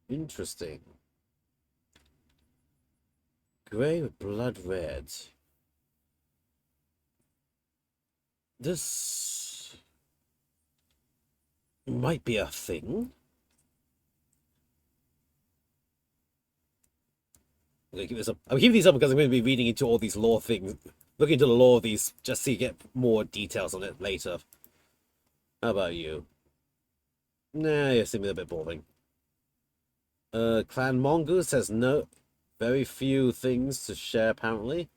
Interesting. Gray with blood red. This might be a thing. I'm gonna keep this up. I'm keeping these up because I'm going to be reading into all these lore things, looking into the lore of these just to get more details on it later. How about you? Nah, you seem a bit boring. Clan Mongoose has very few things to share apparently.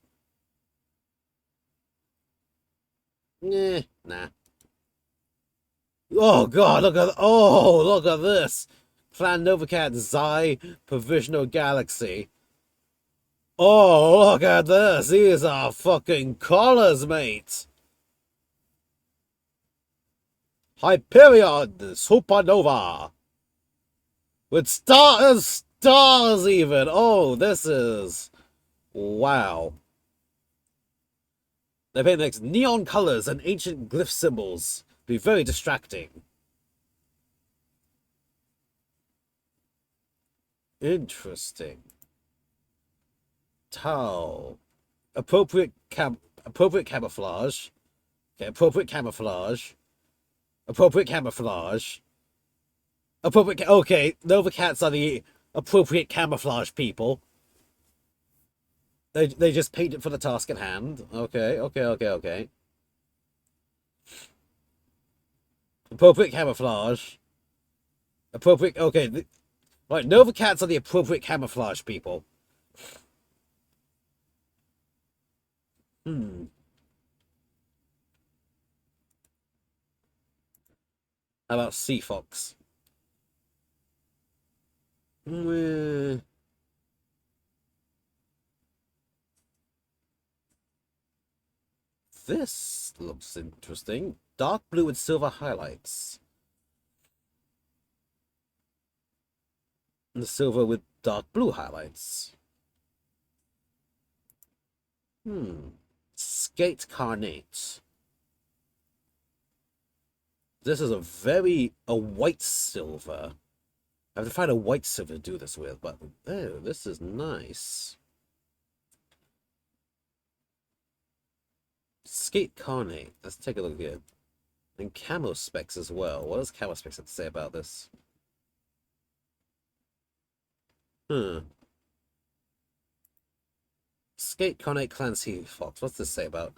Nah. Oh god, look at this. Clan Novacat Xi Provisional Galaxy. Oh, look at this. These are fucking colors, mate. Hyperion Supernova. With stars even. Oh, this is... Wow. They paint next neon colors and ancient glyph symbols. Be very distracting. Interesting. Tau. Appropriate camouflage. Okay, appropriate camouflage. Okay, Nova Cats are the appropriate camouflage people. They just paint it for the task at hand. Okay. Appropriate camouflage. Okay. Right, Nova Cats are the appropriate camouflage people. How about Sea Fox? This looks interesting. Dark blue with silver highlights. And the silver with dark blue highlights. Skate Carnate. This is a white silver. I have to find a white silver to do this with, but oh, this is nice. Skate Carnate. Let's take a look here. And Camo Specs as well. What does Camo Specs have to say about this? Skate Carnate Clancy Fox. What's this say about?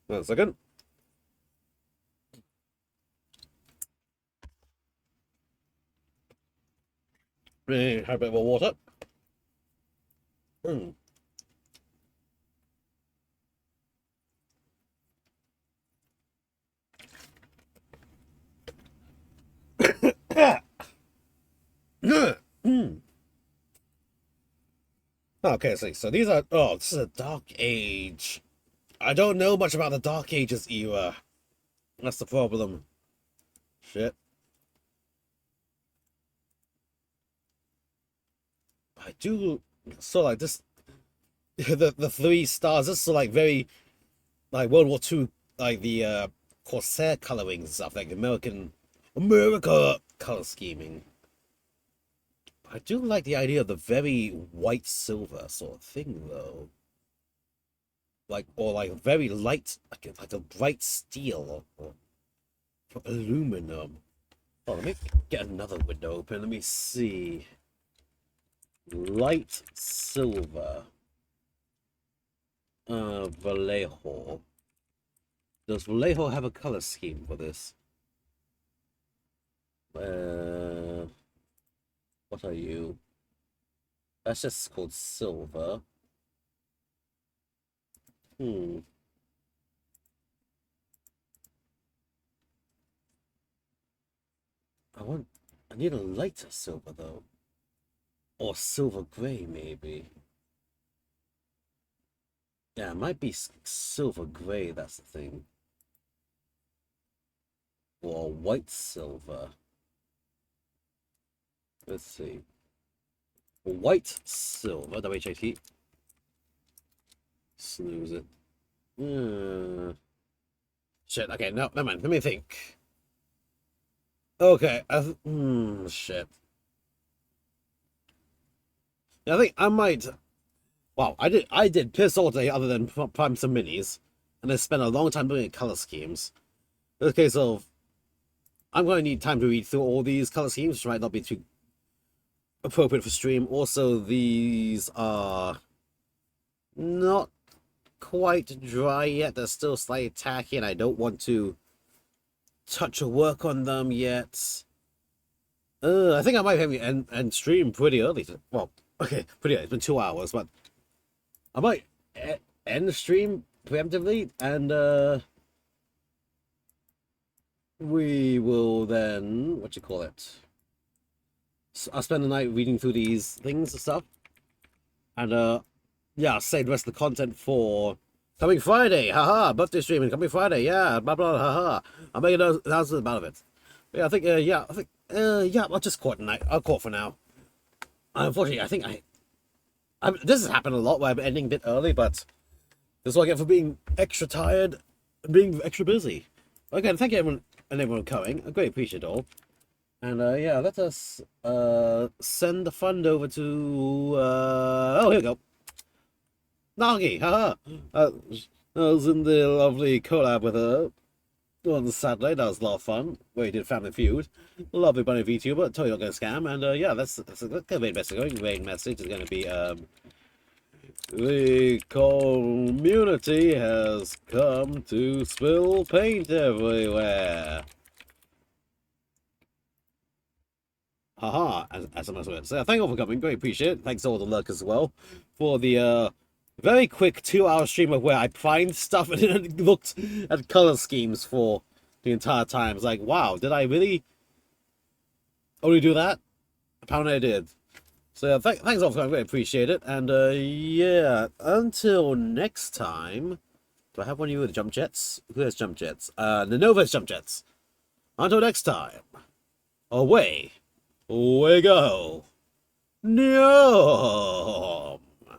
1 second. Have a bit more water. Okay, so these are... Oh, this is a Dark Age. I don't know much about the Dark Ages era. That's the problem. Shit. I do... So, like, this... The 3 stars, this is, like, very... Like, World War II, like, the, Corsair coloring and stuff, like, America color scheming. I do like the idea of the very white silver sort of thing, though. Like, or like very light, like a bright steel or aluminum. Oh, let me get another window open. Let me see. Light silver. Vallejo. Does Vallejo have a color scheme for this? What are you? That's just called silver. I need a lighter silver though. Or silver gray maybe. Yeah, it might be silver gray, that's the thing. Or white silver. Let's see. White silver, WHIT. Snooze it. Shit, okay, no, never mind. Let me think. Okay, shit. I think I might... Wow, I did piss all day other than prime some minis. And I spent a long time doing color schemes. In the case of... I'm going to need time to read through all these color schemes, which might not be too appropriate for stream. Also, these are not quite dry yet. They're still slightly tacky, and I don't want to touch or work on them yet. I think I might have end stream pretty early. Well, okay, pretty early. It's been 2 hours, but I might end the stream preemptively, and we will then I'll spend the night reading through these things and stuff, and yeah, I'll save the rest of the content for coming Friday. Haha, birthday streaming coming Friday. Yeah, blah blah. Haha. I'll make an announcement about it. But yeah, I think yeah, I'll just call it tonight. I'll call it for now. Unfortunately, this has happened a lot where I'm ending a bit early, but this is what I get for being extra tired and being extra busy. Again, thank you everyone coming. I greatly appreciate it all. And yeah, let us send the fund over to oh, here we go. Nagi, haha. I was in the lovely collab with her on Saturday. That was a lot of fun. Where he did Family Feud. Lovely bunny VTuber. Totally not gonna scam. And yeah, that's a main message going. Main message is gonna be the community has come to spill paint everywhere. Haha, as a matter of so thank you all for coming, great appreciate it. Thanks to all the lurkers as well for the very quick 2-hour stream of where I find stuff and then looked at color schemes for the entire time. It's like, wow, did I really only do that? Apparently I did. So yeah, thanks all for coming, great appreciate it. And yeah, until next time, do I have one of you with jump jets? Who has jump jets? Nanova's jump jets. Until next time, away we go. No.